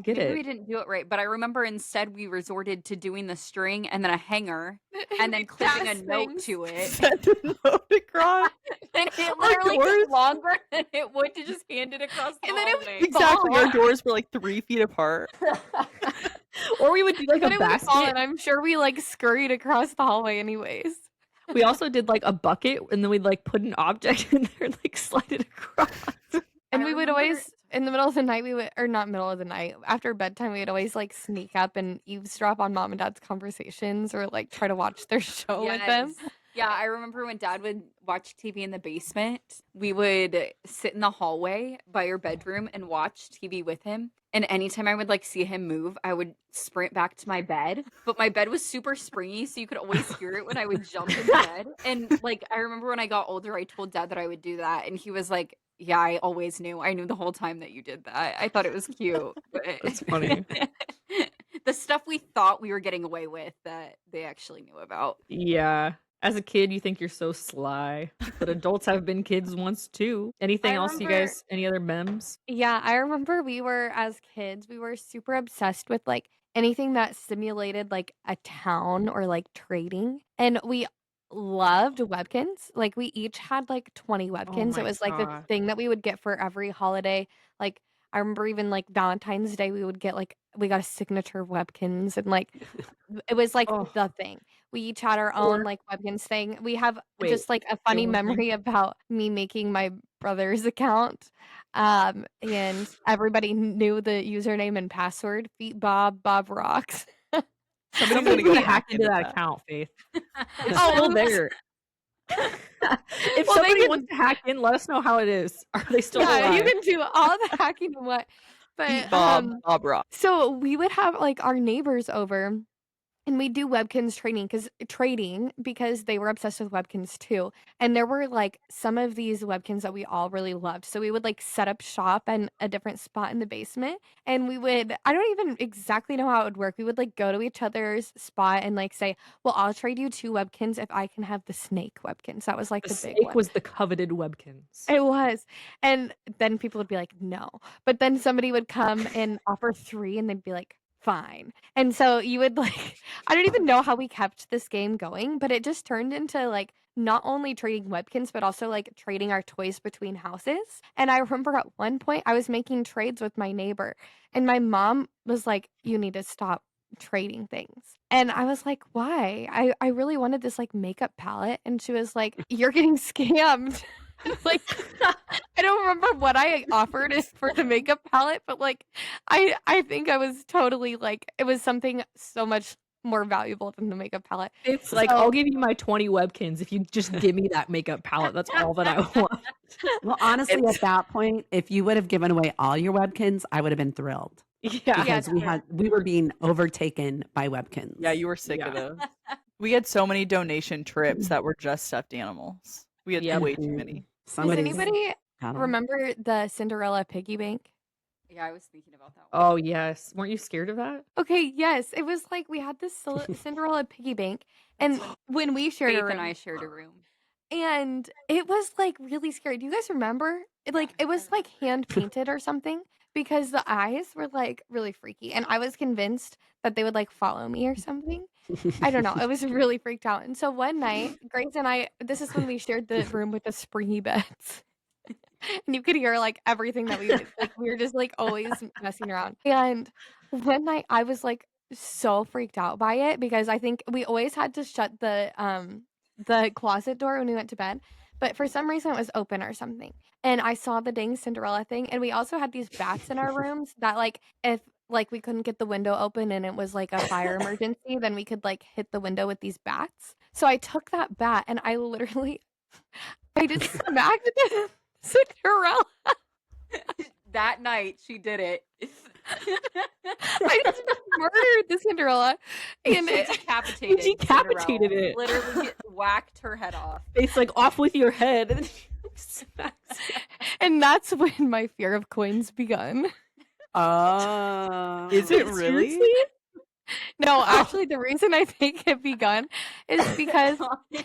get maybe it. we didn't do it right, but I remember instead we resorted to doing the string and then a hanger and then clipping a Gas note things. to it. Send the note across. And it Our literally doors- took longer than it would to just hand it across the And then it would hallway. Exactly. fall. Our doors were like 3 feet apart. Or we would do like But a it would fall, basket. and I'm sure we like scurried across the hallway anyways. We also did like a bucket, and then we'd like put an object in there and like slide it across. And I we would remember- always, in the middle of the night, or not middle of the night, after bedtime, we would always like sneak up and eavesdrop on mom and dad's conversations or like try to watch their show with them. Yes. Yeah, I remember when Dad would watch TV in the basement, we would sit in the hallway by your bedroom and watch TV with him. And anytime I would like see him move, I would sprint back to my bed. But my bed was super springy, so you could always hear it when I would jump in bed. And like I remember when I got older, I told Dad that I would do that, and he was like, "Yeah, I always knew. I knew the whole time that you did that. I thought it was cute." But That's funny. The stuff we thought we were getting away with that they actually knew about. Yeah. As a kid, you think you're so sly, but adults have been kids once too. Anything I else, you remember- guys? Any other memes? Yeah, I remember we were, as kids, we were super obsessed with like anything that simulated like a town or like trading. And we loved Webkins. Like, we each had, like, 20 Oh Webkins. It my was, like, the gosh. thing that we would get for every holiday. Like, I remember even, like, Valentine's Day, we would get, like we got a signature Webkins, and, like, it was, like, Oh, the thing. We each had our own, or like, Webkins thing. We have wait, just, like, a say funny one thing. memory about me making my brother's account, and everybody knew the username and password, Feet Bob, Bob Rocks. Somebody's Somebody's gonna gonna go hack back into into that that. account, Faith. It's Oh, still well, that's there. If well, they somebody can wants to hack in, let us know how it is. Are they still yeah, you alive? can do all the hacking you want. Pete But, Bob Rock. so we would have, like, our neighbors over, and we do Webkins trading because they were obsessed with Webkins too. And there were, like, some of these Webkins that we all really loved. So we would, like, set up shop in a different spot in the basement, and we would I don't even exactly know how it would work. We would, like, go to each other's spot and, like, say, "Well, I'll trade you 2 Webkins if I can have the snake Webkins." That was, like, The the big snake one. was the coveted Webkins. It was. And then people would be like, "No." But then somebody would come and offer 3, and they'd be like, "Fine." And so you would, like I don't even know how we kept this game going, but it just turned into, like, not only trading Webkins, but also, like, trading our toys between houses. And I remember at one point, I was making trades with my neighbor, and my mom was like, "You need to stop trading things." And I was like, "Why?" I really wanted this, like, makeup palette, and she was like, "You're getting scammed." Like, I don't remember what I offered it for the makeup palette, but, like, I think I was totally, like it was something so much more valuable than the makeup palette. It's like, So I'll give you my 20 Webkins if you just give me that makeup palette. That's all that I want. Well, honestly, It's at that point, if you would have given away all your Webkins, I would have been thrilled yeah. Yeah, because true. we were being overtaken by Yeah, Webkins. you were sick of Yeah. those. We had so many donation trips that were just stuffed animals. We had Yep. way too Mhm. many. Does Somebody's anybody got 'em. remember the Cinderella piggy bank? Yeah, I was thinking about that one. Oh, yes. Weren't you scared of that? Okay, yes, it was like we had this Cinderella piggy bank, and when we shared a Faith and I room, shared a room. and it was, like, really scary. Do you guys remember? It was, like, hand painted or something because the eyes were, like, really freaky, and I was convinced that they would, like, follow me or something. I don't know, I was really freaked out, and so one night, Grace and I this is when we shared the room with the springy beds, and you could hear, like, everything that we did, like, we were just, like, always messing around, and one night, I was, like, so freaked out by it because I think we always had to shut the closet door when we went to bed, but for some reason, it was open or something, and I saw the dang Cinderella thing, and we also had these bats in our rooms that, like, if, like, we couldn't get the window open and it was, like, a fire emergency, then we could, like, hit the window with these bats. So I took that bat and I literally I just smacked the Cinderella. That night, she did it. I just murdered the Cinderella, and She decapitated decapitated Cinderella. it. Literally whacked her head off. It's like off with your head. And then smacks it. and that's when my fear of coins begun. Oh. Is it really? Seriously? No, actually, the reason I think it begun is because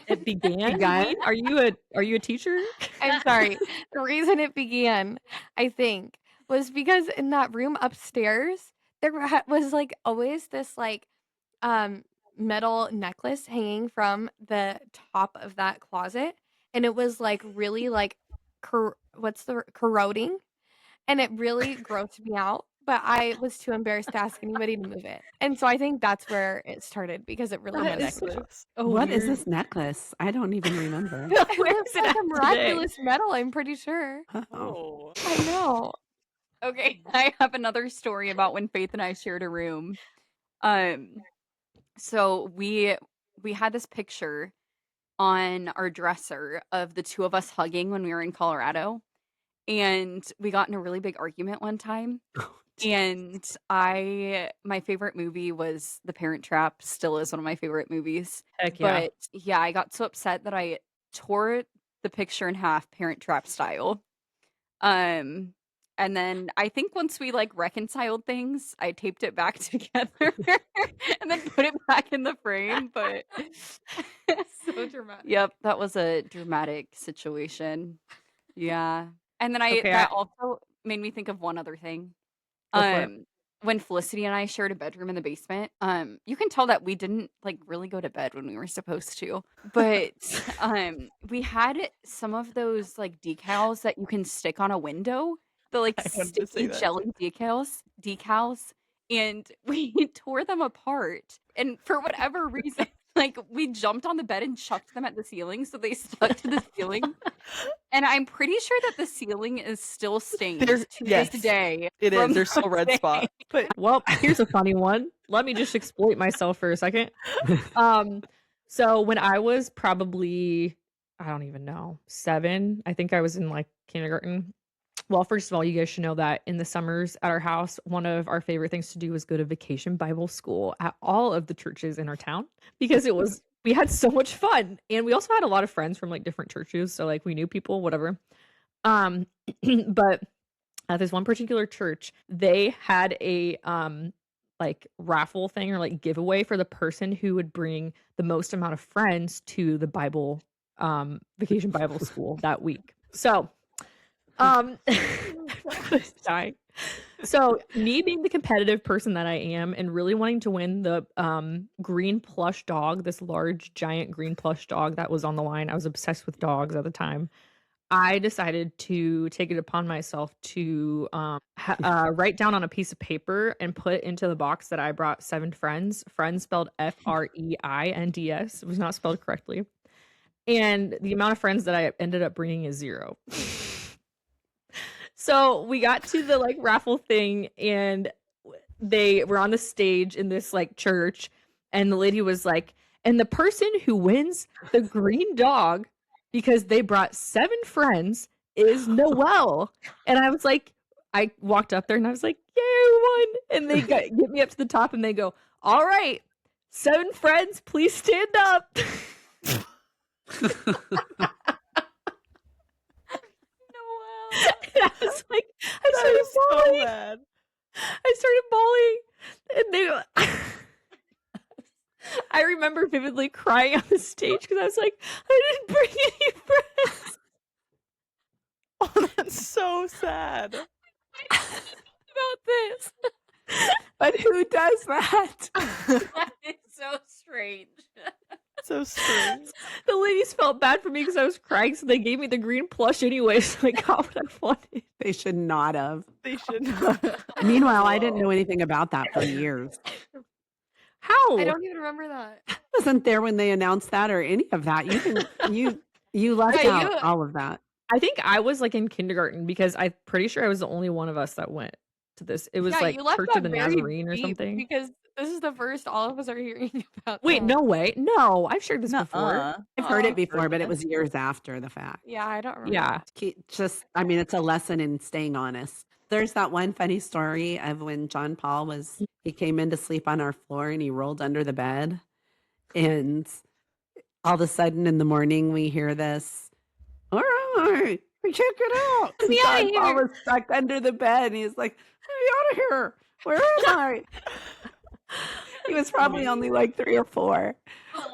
It began? Begun? You mean? Are you a teacher? I'm sorry. The reason it began, I think, was because in that room upstairs, there was, like, always this, like, um, metal necklace hanging from the top of that closet, and it was, like, really, like, corroding, and it really grossed me out, but I was too embarrassed to ask anybody to move it, and so I think that's where it started because it really From a That is necklace. a What is weird- this necklace? I don't even remember. It Where looks is it like a at today? miraculous metal, I'm pretty sure. Oh. Oh. I know. Okay, I have another story about when Faith and I shared a room. So we had this picture on our dresser of the two of us hugging when we were in Colorado, and we got in a really big argument one time. And my favorite movie was The Parent Trap, still is one of my favorite movies. Heck yeah. But yeah, I got so upset that I tore the picture in half, Parent Trap style. And then I think once we like reconciled things, I taped it back together and then put it back in the frame. But So dramatic. yep, that was a dramatic situation. Yeah. And then Okay, that also made me think of one other thing. Go for it. when Felicity and I shared a bedroom in the basement, you can tell that we didn't like really go to bed when we were supposed to. But we had some of those like decals that you can stick on a window, the like I wanted to say sticky that jelly decals, and we tore them apart. And for whatever reason, like we jumped on the bed and chucked them at the ceiling, so they stuck to the ceiling. And I'm pretty sure that the ceiling is still stained There's- to yes, this day. It from is. There's still those red days. spots. But Well, here's a funny one. Let me just exploit myself for a second. So when I was probably, I don't even know, 7, I think I was in like kindergarten. Well, first of all, you guys should know that in the summers at our house, one of our favorite things to do was go to vacation Bible school at all of the churches in our town because we had so much fun. And we also had a lot of friends from like different churches. So like we knew people, whatever. But at this one particular church, they had a like raffle thing or like giveaway for the person who would bring the most amount of friends to the vacation Bible school that week. So I'm dying. So me being the competitive person that I am and really wanting to win the green plush dog, this large giant green plush dog that was on the line. I was obsessed with dogs at the time. I decided to take it upon myself to write down on a piece of paper and put into the box that I brought 7 friends. Friends spelled FREINDS. It was not spelled correctly. And the amount of friends that I ended up bringing is 0. So we got to the like raffle thing and they were on the stage in this like church and the lady was like, and the person who wins the green dog because they brought 7 friends is Noelle. And I was like, I walked up there and I was like, yay, I won. And they get me up to the top and they go, all right, 7 friends, please stand up. And I was like, I started bawling. so bad. I started bawling. And I remember vividly crying on the stage because I was like, I didn't bring any friends. Oh, that's so sad. About this. But who does that? That is so strange. So strange. The ladies felt bad for me because I was crying, so they gave me the green plush anyway, so I got what I wanted. They should not have. They should not. Meanwhile, I didn't know anything about that for years. How? I don't even remember that. I wasn't there when they announced that or any of that. You left Yeah, out all of that. I think I was like in kindergarten because I'm pretty sure I was the only one of us that went to this. It was like you left Church that of the very Nazarene or deep something. because this is the first all of us are hearing about. Wait, that. no way. No, I've shared this before. Nuh-uh. I've heard Oh. it before, but it was years after the fact. Yeah, I don't remember. Yeah. It's a lesson in staying honest. There's that one funny story of when John Paul he came in to sleep on our floor and he rolled under the bed. And all of a sudden in the morning, we hear this, all right, check it out. Me outta John Paul here. was stuck under the bed. And he's like, get me out of here. Where am I? He was probably only like 3 or 4.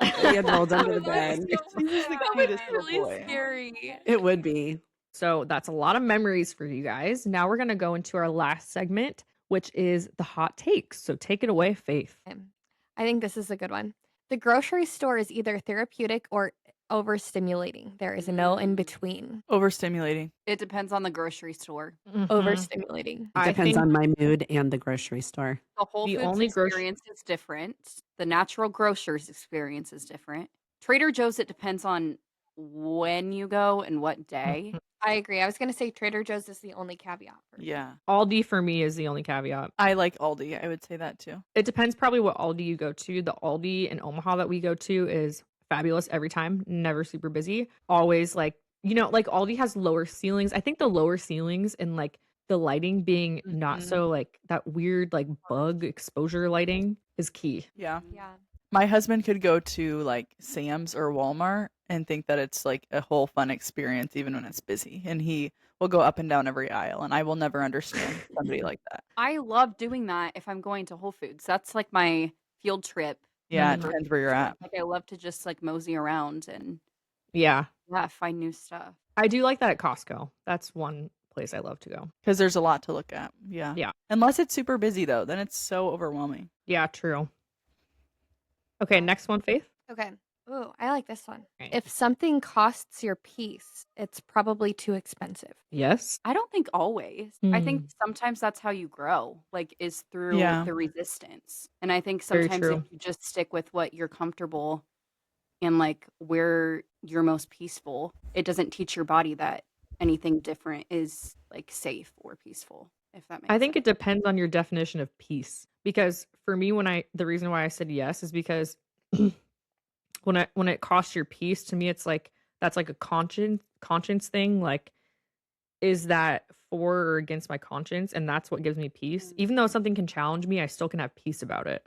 He had rolled under the bed. He was the That would cutest be little really boy. scary. It would be. So that's a lot of memories for you guys. Now we're going to go into our last segment, which is the hot takes. So take it away, Faith. I think this is a good one. The grocery store is either therapeutic or overstimulating. There is no in between. Overstimulating. It depends on the grocery store. Overstimulating. It I depends think- on my mood and the grocery store. The Whole The Foods only experience is different. The natural grocer's experience is different. Trader Joe's, it depends on when you go and what day. I agree. I was going to say Trader Joe's is the only caveat. For me. Yeah. Aldi for me is the only caveat. I like Aldi. I would say that too. It depends probably what Aldi you go to. The Aldi in Omaha that we go to is fabulous every time. Never super busy. Always like, like Aldi has lower ceilings. I think the lower ceilings and like the lighting being not so like that weird like bug exposure lighting is key. Yeah. Yeah. My husband could go to like Sam's or Walmart and think that it's like a whole fun experience even when it's busy. And he will go up and down every aisle. And I will never understand somebody like that. I love doing that if I'm going to Whole Foods. That's like my field trip. Yeah, it Mhm. depends where you're at. Like I love to just like mosey around and Yeah. find new stuff. I do like that at Costco. That's one place I love to go. Because there's a lot to look at. Yeah. Yeah. Unless it's super busy, though. Then it's so overwhelming. Yeah, true. Okay, next one, Faith. Okay. Ooh, I like this one. Okay. If something costs your peace, it's probably too expensive. Yes. I don't think always. I think sometimes that's how you grow, like, is through Yeah. the resistance. And I think Very sometimes if true. you just stick with what you're comfortable and like where you're most peaceful, it doesn't teach your body that anything different is like safe or peaceful, if that makes I think sense. it depends on your definition of peace. Because for me, the reason why I said yes is because when it costs your peace, to me, it's like that's like a conscience thing. Like, is that for or against my conscience? And that's what gives me peace. Even though something can challenge me, I still can have peace about it.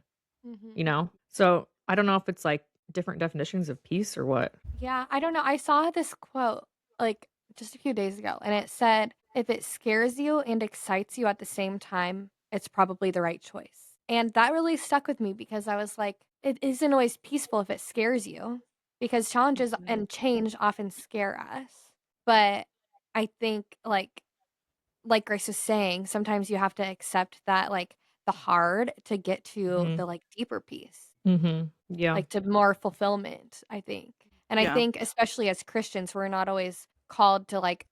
You know? So I don't know if it's like different definitions of peace or what. Yeah, I don't know. I saw this quote like just a few days ago, and it said, if it scares you and excites you at the same time, it's probably the right choice. And that really stuck with me because I was like, it isn't always peaceful if it scares you because challenges and change often scare us. But I think like Grace was saying, sometimes you have to accept that like the hard to get to the like deeper peace. Yeah. Like to more fulfillment, I think. And I Yeah. think especially as Christians, we're not always called to like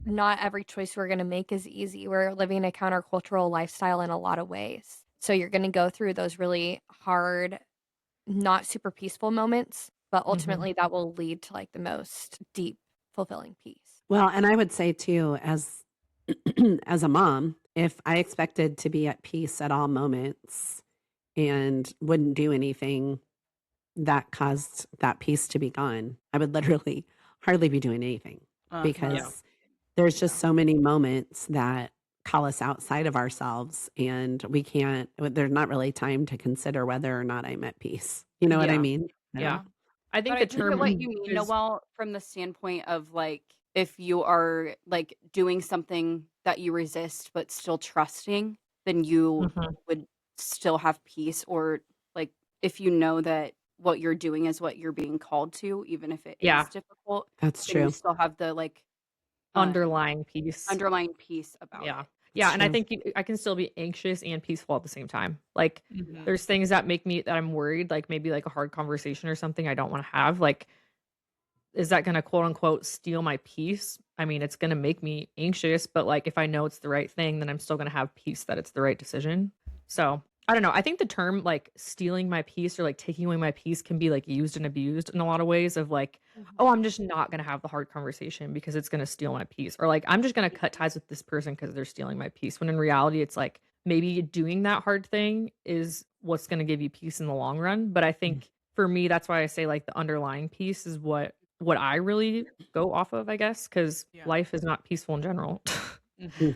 not every choice we're going to make is easy. We're living a countercultural lifestyle in a lot of ways. So you're going to go through those really hard, not super peaceful moments, but ultimately that will lead to like the most deep, fulfilling peace. Well, and I would say too, as as a mom, if I expected to be at peace at all moments and wouldn't do anything that caused that peace to be gone, I would literally hardly be doing anything because there's just so many moments that call us outside of ourselves and we can't, there's not really time to consider whether or not I'm at peace. You know what I Yeah. mean? Yeah. I think But I the do get term what you mean, is Noelle, from the standpoint of like if you are like doing something that you resist but still trusting, then you would still have peace. Or like if you know that what you're doing is what you're being called to, even if it Yeah. is difficult, That's then you true. still have the like underlying peace. underlying peace about Yeah. it. Yeah, That's and I true. think I can still be anxious and peaceful at the same time. Like Mhm. there's things that make me that I'm worried, like maybe like a hard conversation or something I don't want to have. Like, is that gonna quote unquote steal my peace? I mean, it's gonna make me anxious, but like if I know it's the right thing, then I'm still gonna have peace that it's the right decision. So I don't know. I think the term like stealing my peace or like taking away my peace can be like used and abused in a lot of ways of like, oh, I'm just not going to have the hard conversation because it's going to steal my peace. Or like, I'm just going to cut ties with this person because they're stealing my peace. When in reality, it's like maybe doing that hard thing is what's going to give you peace in the long run. But I think for me, that's why I say like the underlying peace is what I really go off of, I guess, because life is not peaceful in general.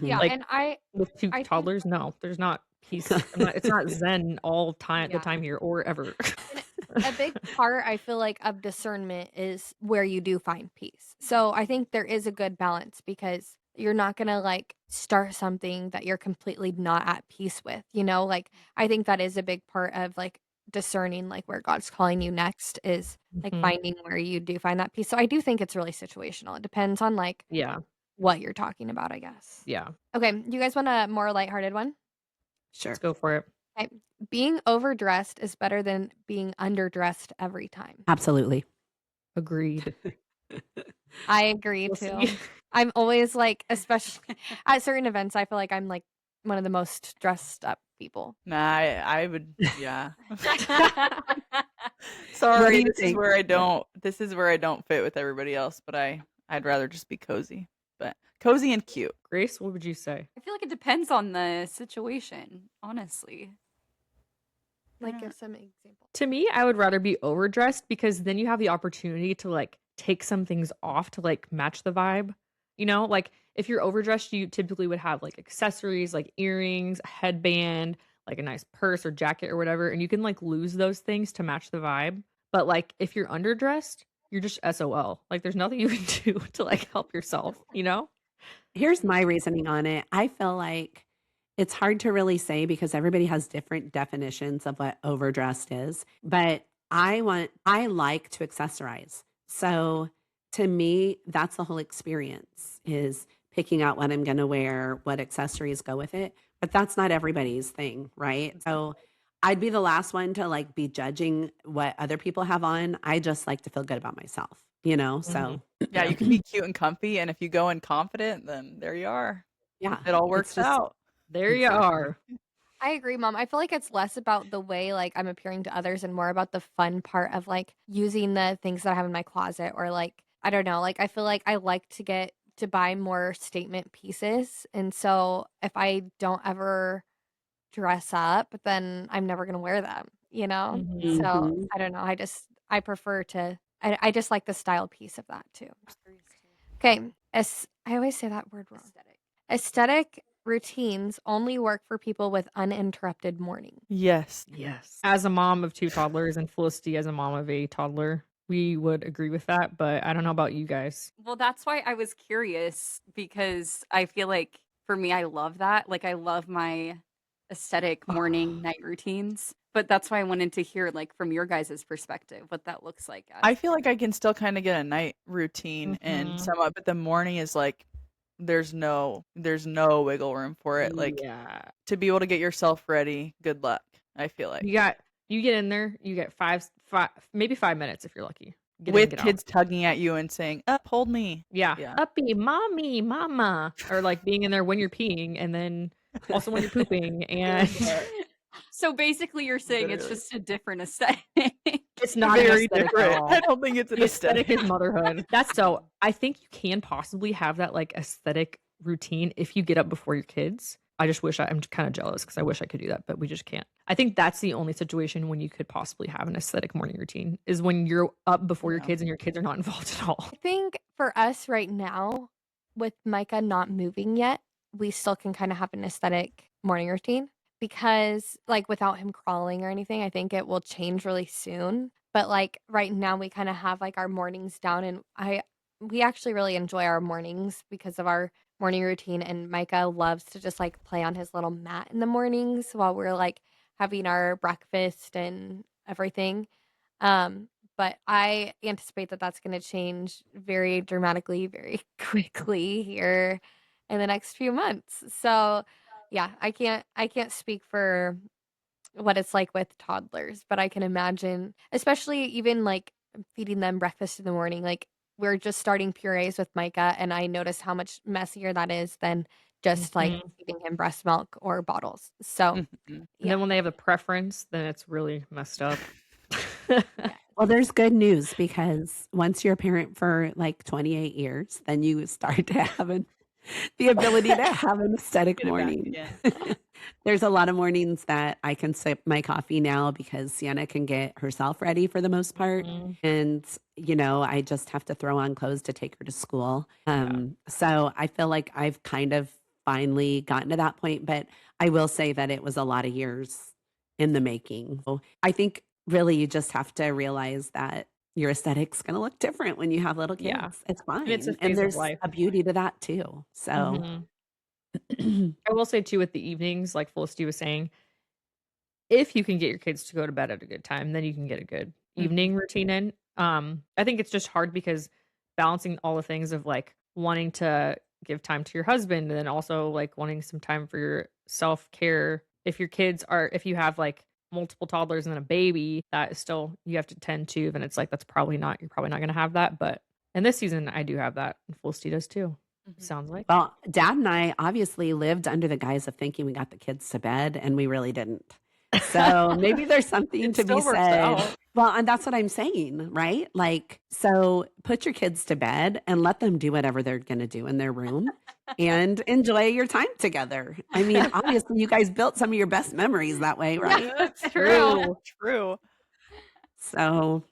Yeah, Like and I with two think toddlers, no, there's not peace. It's not zen all time the time here or ever. a big part I feel like of discernment is where you do find peace. So I think there is a good balance because you're not going to like start something that you're completely not at peace with, you know? Like I think that is a big part of like discerning like where God's calling you next is like finding where you do find that peace. So I do think it's really situational. It depends on like Yeah. what you're talking about, I guess. Yeah. Okay, you guys want a more lighthearted one? Sure. Let's go for it. Okay. Being overdressed is better than being underdressed every time. Absolutely. Agreed. I agree We'll too. see. I'm always like, especially at certain events, I feel like I'm like one of the most dressed up people. Nah, I would, yeah. What do Sorry, you this is think? where I don't fit with everybody else, but I'd rather just be cozy. But cozy and cute. Grace, what would you say? I feel like it depends on the situation, honestly. Like, give some example. To me, I would rather be overdressed because then you have the opportunity to like take some things off to like match the vibe. You know, like if you're overdressed, you typically would have like accessories, like earrings, a headband, like a nice purse or jacket or whatever. And you can like lose those things to match the vibe. But like if you're underdressed, you're just SOL. Like there's nothing you can do to like help yourself, you know? Here's my reasoning on it. I feel like it's hard to really say because everybody has different definitions of what overdressed is, but I like to accessorize. So to me, that's the whole experience is picking out what I'm going to wear, what accessories go with it. But that's not everybody's thing, right? So I'd be the last one to like be judging what other people have on. I just like to feel good about myself, you know? So Yeah, you can be cute and comfy, and if you go in confident, then there you are. yeah, It all it's works just out. There you exactly. are. I agree, Mom. I feel like it's less about the way like I'm appearing to others and more about the fun part of like using the things that I have in my closet or like I don't know, like I feel like I like to get to buy more statement pieces. And so if I don't ever dress up, then I'm never gonna wear them, you know? Mhm. So Mhm. I don't know. I prefer to I just like the style piece of that too. Okay. I always say that word wrong. Aesthetic routines only work for people with uninterrupted morning. Yes. Yes. As a mom of 2 toddlers and Felicity as a mom of a toddler, we would agree with that, but I don't know about you guys. Well, that's why I was curious because I feel like for me, I love that. Like, I love my aesthetic morning, night routines. But that's why I wanted to hear, like, from your guys' perspective, what that looks like I as feel like I can still kind of get a night routine and Mhm. somewhat, but the morning is like there's no wiggle room for it. Like Yeah. to be able to get yourself ready, good luck. I feel like You get in there, you get 5 maybe 5 minutes if you're lucky. Get in, with get out. kids tugging at you and saying, "Up, hold me." Yeah. Yeah. Uppy, mommy, mama. Or like being in there when you're peeing and then also when you're pooping and So basically, you're saying it's Literally. just a different aesthetic. it's not an Very aesthetic at different. I all. don't think it's an The aesthetic is aesthetic. motherhood. That's so I think you can possibly have that like aesthetic routine if you get up before your kids. I just wish I'm kind of jealous because I wish I could do that, but we just can't. I think that's the only situation when you could possibly have an aesthetic morning routine is when you're up before your Yeah. kids and your kids are not involved at all. I think for us right now, with Micah not moving yet, we still can kind of have an aesthetic morning routine because, like, without him crawling or anything, I think it will change really soon. But like right now, we kind of have like our mornings down, and we actually really enjoy our mornings because of our morning routine. And Micah loves to just like play on his little mat in the mornings while we're like having our breakfast and everything. Um, but I anticipate that that's gonna change very dramatically, very quickly here in the next few months. So, yeah, I can't speak for what it's like with toddlers, but I can imagine, especially even, like, feeding them breakfast in the morning, like, we're just starting purees with Micah, and I notice how much messier that is than just, like, Mhm. feeding him breast milk or bottles. So, Mhm. And yeah. then when they have a preference, then it's really messed up. Yeah. Well, there's good news because once you're a parent for like 28 years, then you start to have the ability to have an aesthetic Get it back morning. again. There's a lot of mornings that I can sip my coffee now because Sienna can get herself ready for the most part. Mhm. And, I just have to throw on clothes to take her to school. Yeah. So I feel like I've kind of finally gotten to that point, but I will say that it was a lot of years in the making. So I think really you just have to realize that your aesthetic's going to look different when you have little Yeah. kids. It's And it's a fine. And phase of there's life. a beauty to that too. So Mhm. I will say too with the evenings, like Felicity was saying, if you can get your kids to go to bed at a good time, then you can get a good Mhm. evening routine in. I think it's just hard because balancing all the things of like wanting to give time to your husband and then also like wanting some time for your self-care. If you have like multiple toddlers and then a baby, that is still you have to tend to, then it's like you're probably not gonna have that. But in this season I do have that. And Felicity does too. Mhm. Sounds like. well, Dad and I obviously lived under the guise of thinking we got the kids to bed, and we really didn't. So maybe there's something It to be still works said. out. Well, and that's what I'm saying, right? Like, so put your kids to bed and let them do whatever they're going to do in their room and enjoy your time together. I mean, obviously, you guys built some of your best memories that way, Yeah, right? That's true. true. So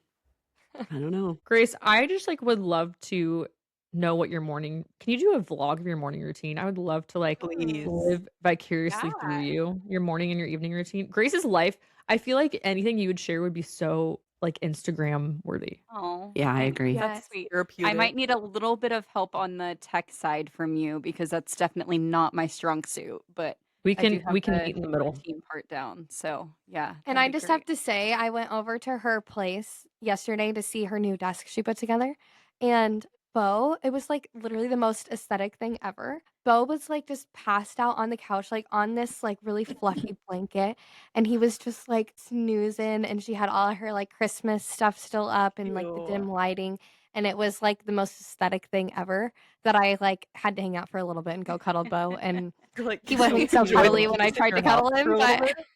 I don't know. Grace, I just like would love to know what your morning. Can you do a vlog of your morning routine? I would love to like Please. live vicariously through Yeah. you, your morning and your evening routine. Grace's life, I feel like anything you would share would be so like Instagram worthy. Oh, Yeah, I thanks. agree. That's Yes. sweet. I Therapeutic. might need a little bit of help on the tech side from you because that's definitely not my strong suit, but We I do can have we can the meet in the middle. routine part down. So, yeah, And that'd I be just great. have to say, I went over to her place yesterday to see her new desk she put together. And Bo, it was like literally the most aesthetic thing ever. Bo was like just passed out on the couch, like on this like really fluffy blanket, and he was just like snoozing, and she had all her like Christmas stuff still up and like the Ew. dim lighting, and it was like the most aesthetic thing ever that I like had to hang out for a little bit and go cuddle Bo, and You're like, he "Can wasn't we so enjoy cuddly the when I peace in tried your to cuddle house him, for a little but bit?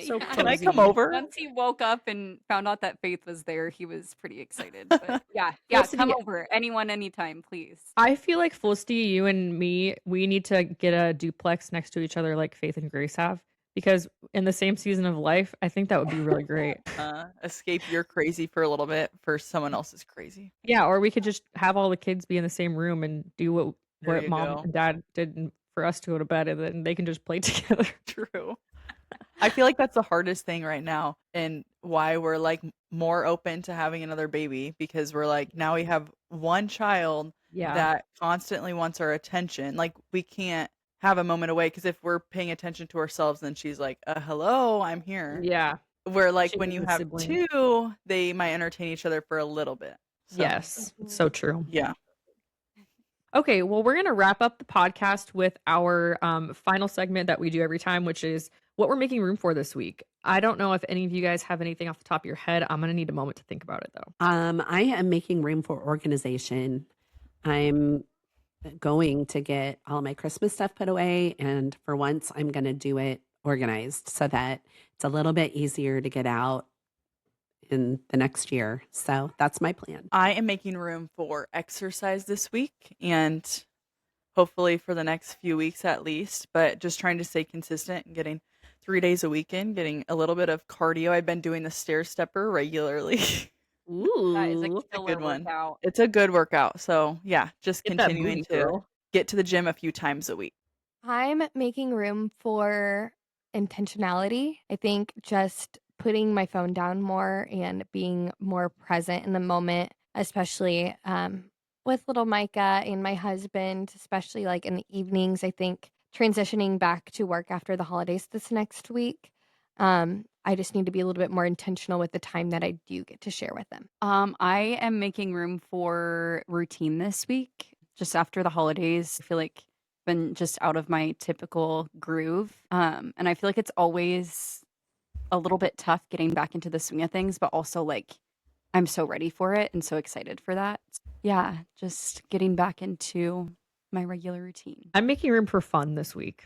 So Yeah. Can I come cozy. over?" Once he woke up and found out that Faith was there, he was pretty excited. But yeah, Felicity, come over. Anyone, anytime, please. I feel like Felicity, you and me, we need to get a duplex next to each other like Faith and Grace have. Because in the same season of life, I think that would be really great. Escape your crazy for a little bit for someone else's crazy. Yeah, or we could just have all the kids be in the same room and do There what you mom go. and dad did for us to go to bed, and then they can just play together. True. I feel like that's the hardest thing right now, and why we're like more open to having another baby, because we're like, now we have one child Yeah. that constantly wants our attention. Like, we can't have a moment away, because if we're paying attention to ourselves, then she's like, hello, I'm here. Yeah. Where like She when was you a have sibling. two, they might entertain each other for a little bit. So, Yes. It's so true. yeah. Okay, well, we're going to wrap up the podcast with our final segment that we do every time, which is what we're making room for this week. I don't know if any of you guys have anything off the top of your head. I'm going to need a moment to think about it, though. I am making room for organization. I'm going to get all my Christmas stuff put away, and for once, I'm going to do it organized so that it's a little bit easier to get out in the next year. So that's my plan. I am making room for exercise this week, and hopefully for the next few weeks at least, but just trying to stay consistent and getting 3 days a week in, getting a little bit of cardio. I've been doing the stair stepper regularly. Ooh. That is a a killer good one. workout. It's a good workout. So yeah, just Get that continuing booty, to girl. get to the gym a few times a week. I'm making room for intentionality. I think just putting my phone down more and being more present in the moment, especially with little Micah and my husband, especially like in the evenings. I think transitioning back to work after the holidays this next week, I just need to be a little bit more intentional with the time that I do get to share with them. I am making room for routine this week. Just after the holidays, I feel like I've been just out of my typical groove. And I feel like it's always a little bit tough getting back into the swing of things, but also like I'm so ready for it and so excited for that. Yeah, just getting back into my regular routine. I'm making room for fun this week.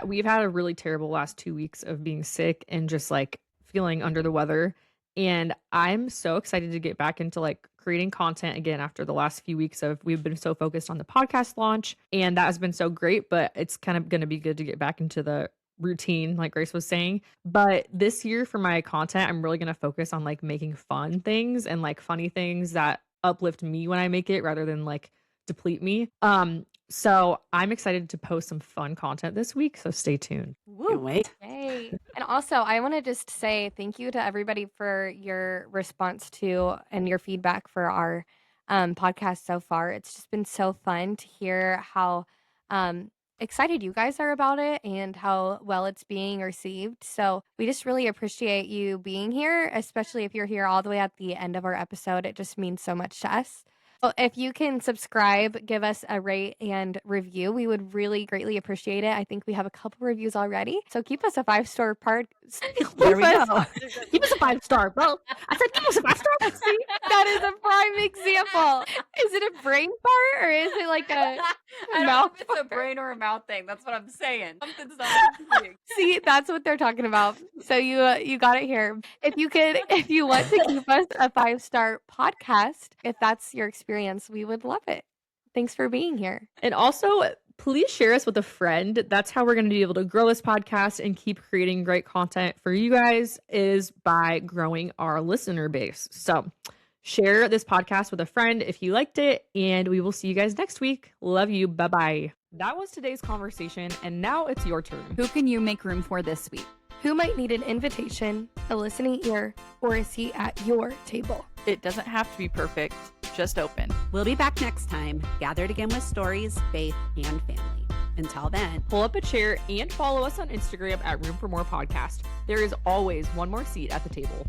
We've had a really terrible last 2 weeks of being sick and just like feeling under the weather. And I'm so excited to get back into like creating content again after the last few weeks of we've been so focused on the podcast launch. And that has been so great, but it's kind of going to be good to get back into the routine, like Grace was saying. But this year for my content, I'm really going to focus on like making fun things and like funny things that uplift me when I make it rather than like deplete me. So I'm excited to post some fun content this week. So stay tuned. Can't wait. Yay. And also, I want to just say thank you to everybody for your response to and your feedback for our podcast so far. It's just been so fun to hear how excited you guys are about it and how well it's being received. So we just really appreciate you being here, especially if you're here all the way at the end of our episode. It just means so much to us. Well, if you can subscribe, give us a rate and review, we would really greatly appreciate it. I think we have a couple reviews already. So keep us a 5-star part. There we go. Give us a 5-star, bro. I said give us a 5-star. See, that is a prime example. Is it a brain part or is it like a I don't know mouth if it's a part? brain or a mouth thing. That's what I'm saying. Something's not confusing. See, that's what they're talking about. So you got it here. If you want to keep us a 5-star podcast, if that's your experience, we would love it. Thanks for being here. And also, please share us with a friend. That's how we're going to be able to grow this podcast and keep creating great content for you guys, is by growing our listener base. So share this podcast with a friend if you liked it, and we will see you guys next week. Love you. Bye-bye. That was today's conversation, and now it's your turn. Who can you make room for this week? Who might need an invitation, a listening ear, or a seat at your table? It doesn't have to be perfect, just open. We'll be back next time, gathered again with stories, faith, and family. Until then, Pull up a chair and follow us on Instagram at Room for More Podcast. There is always one more seat at the table.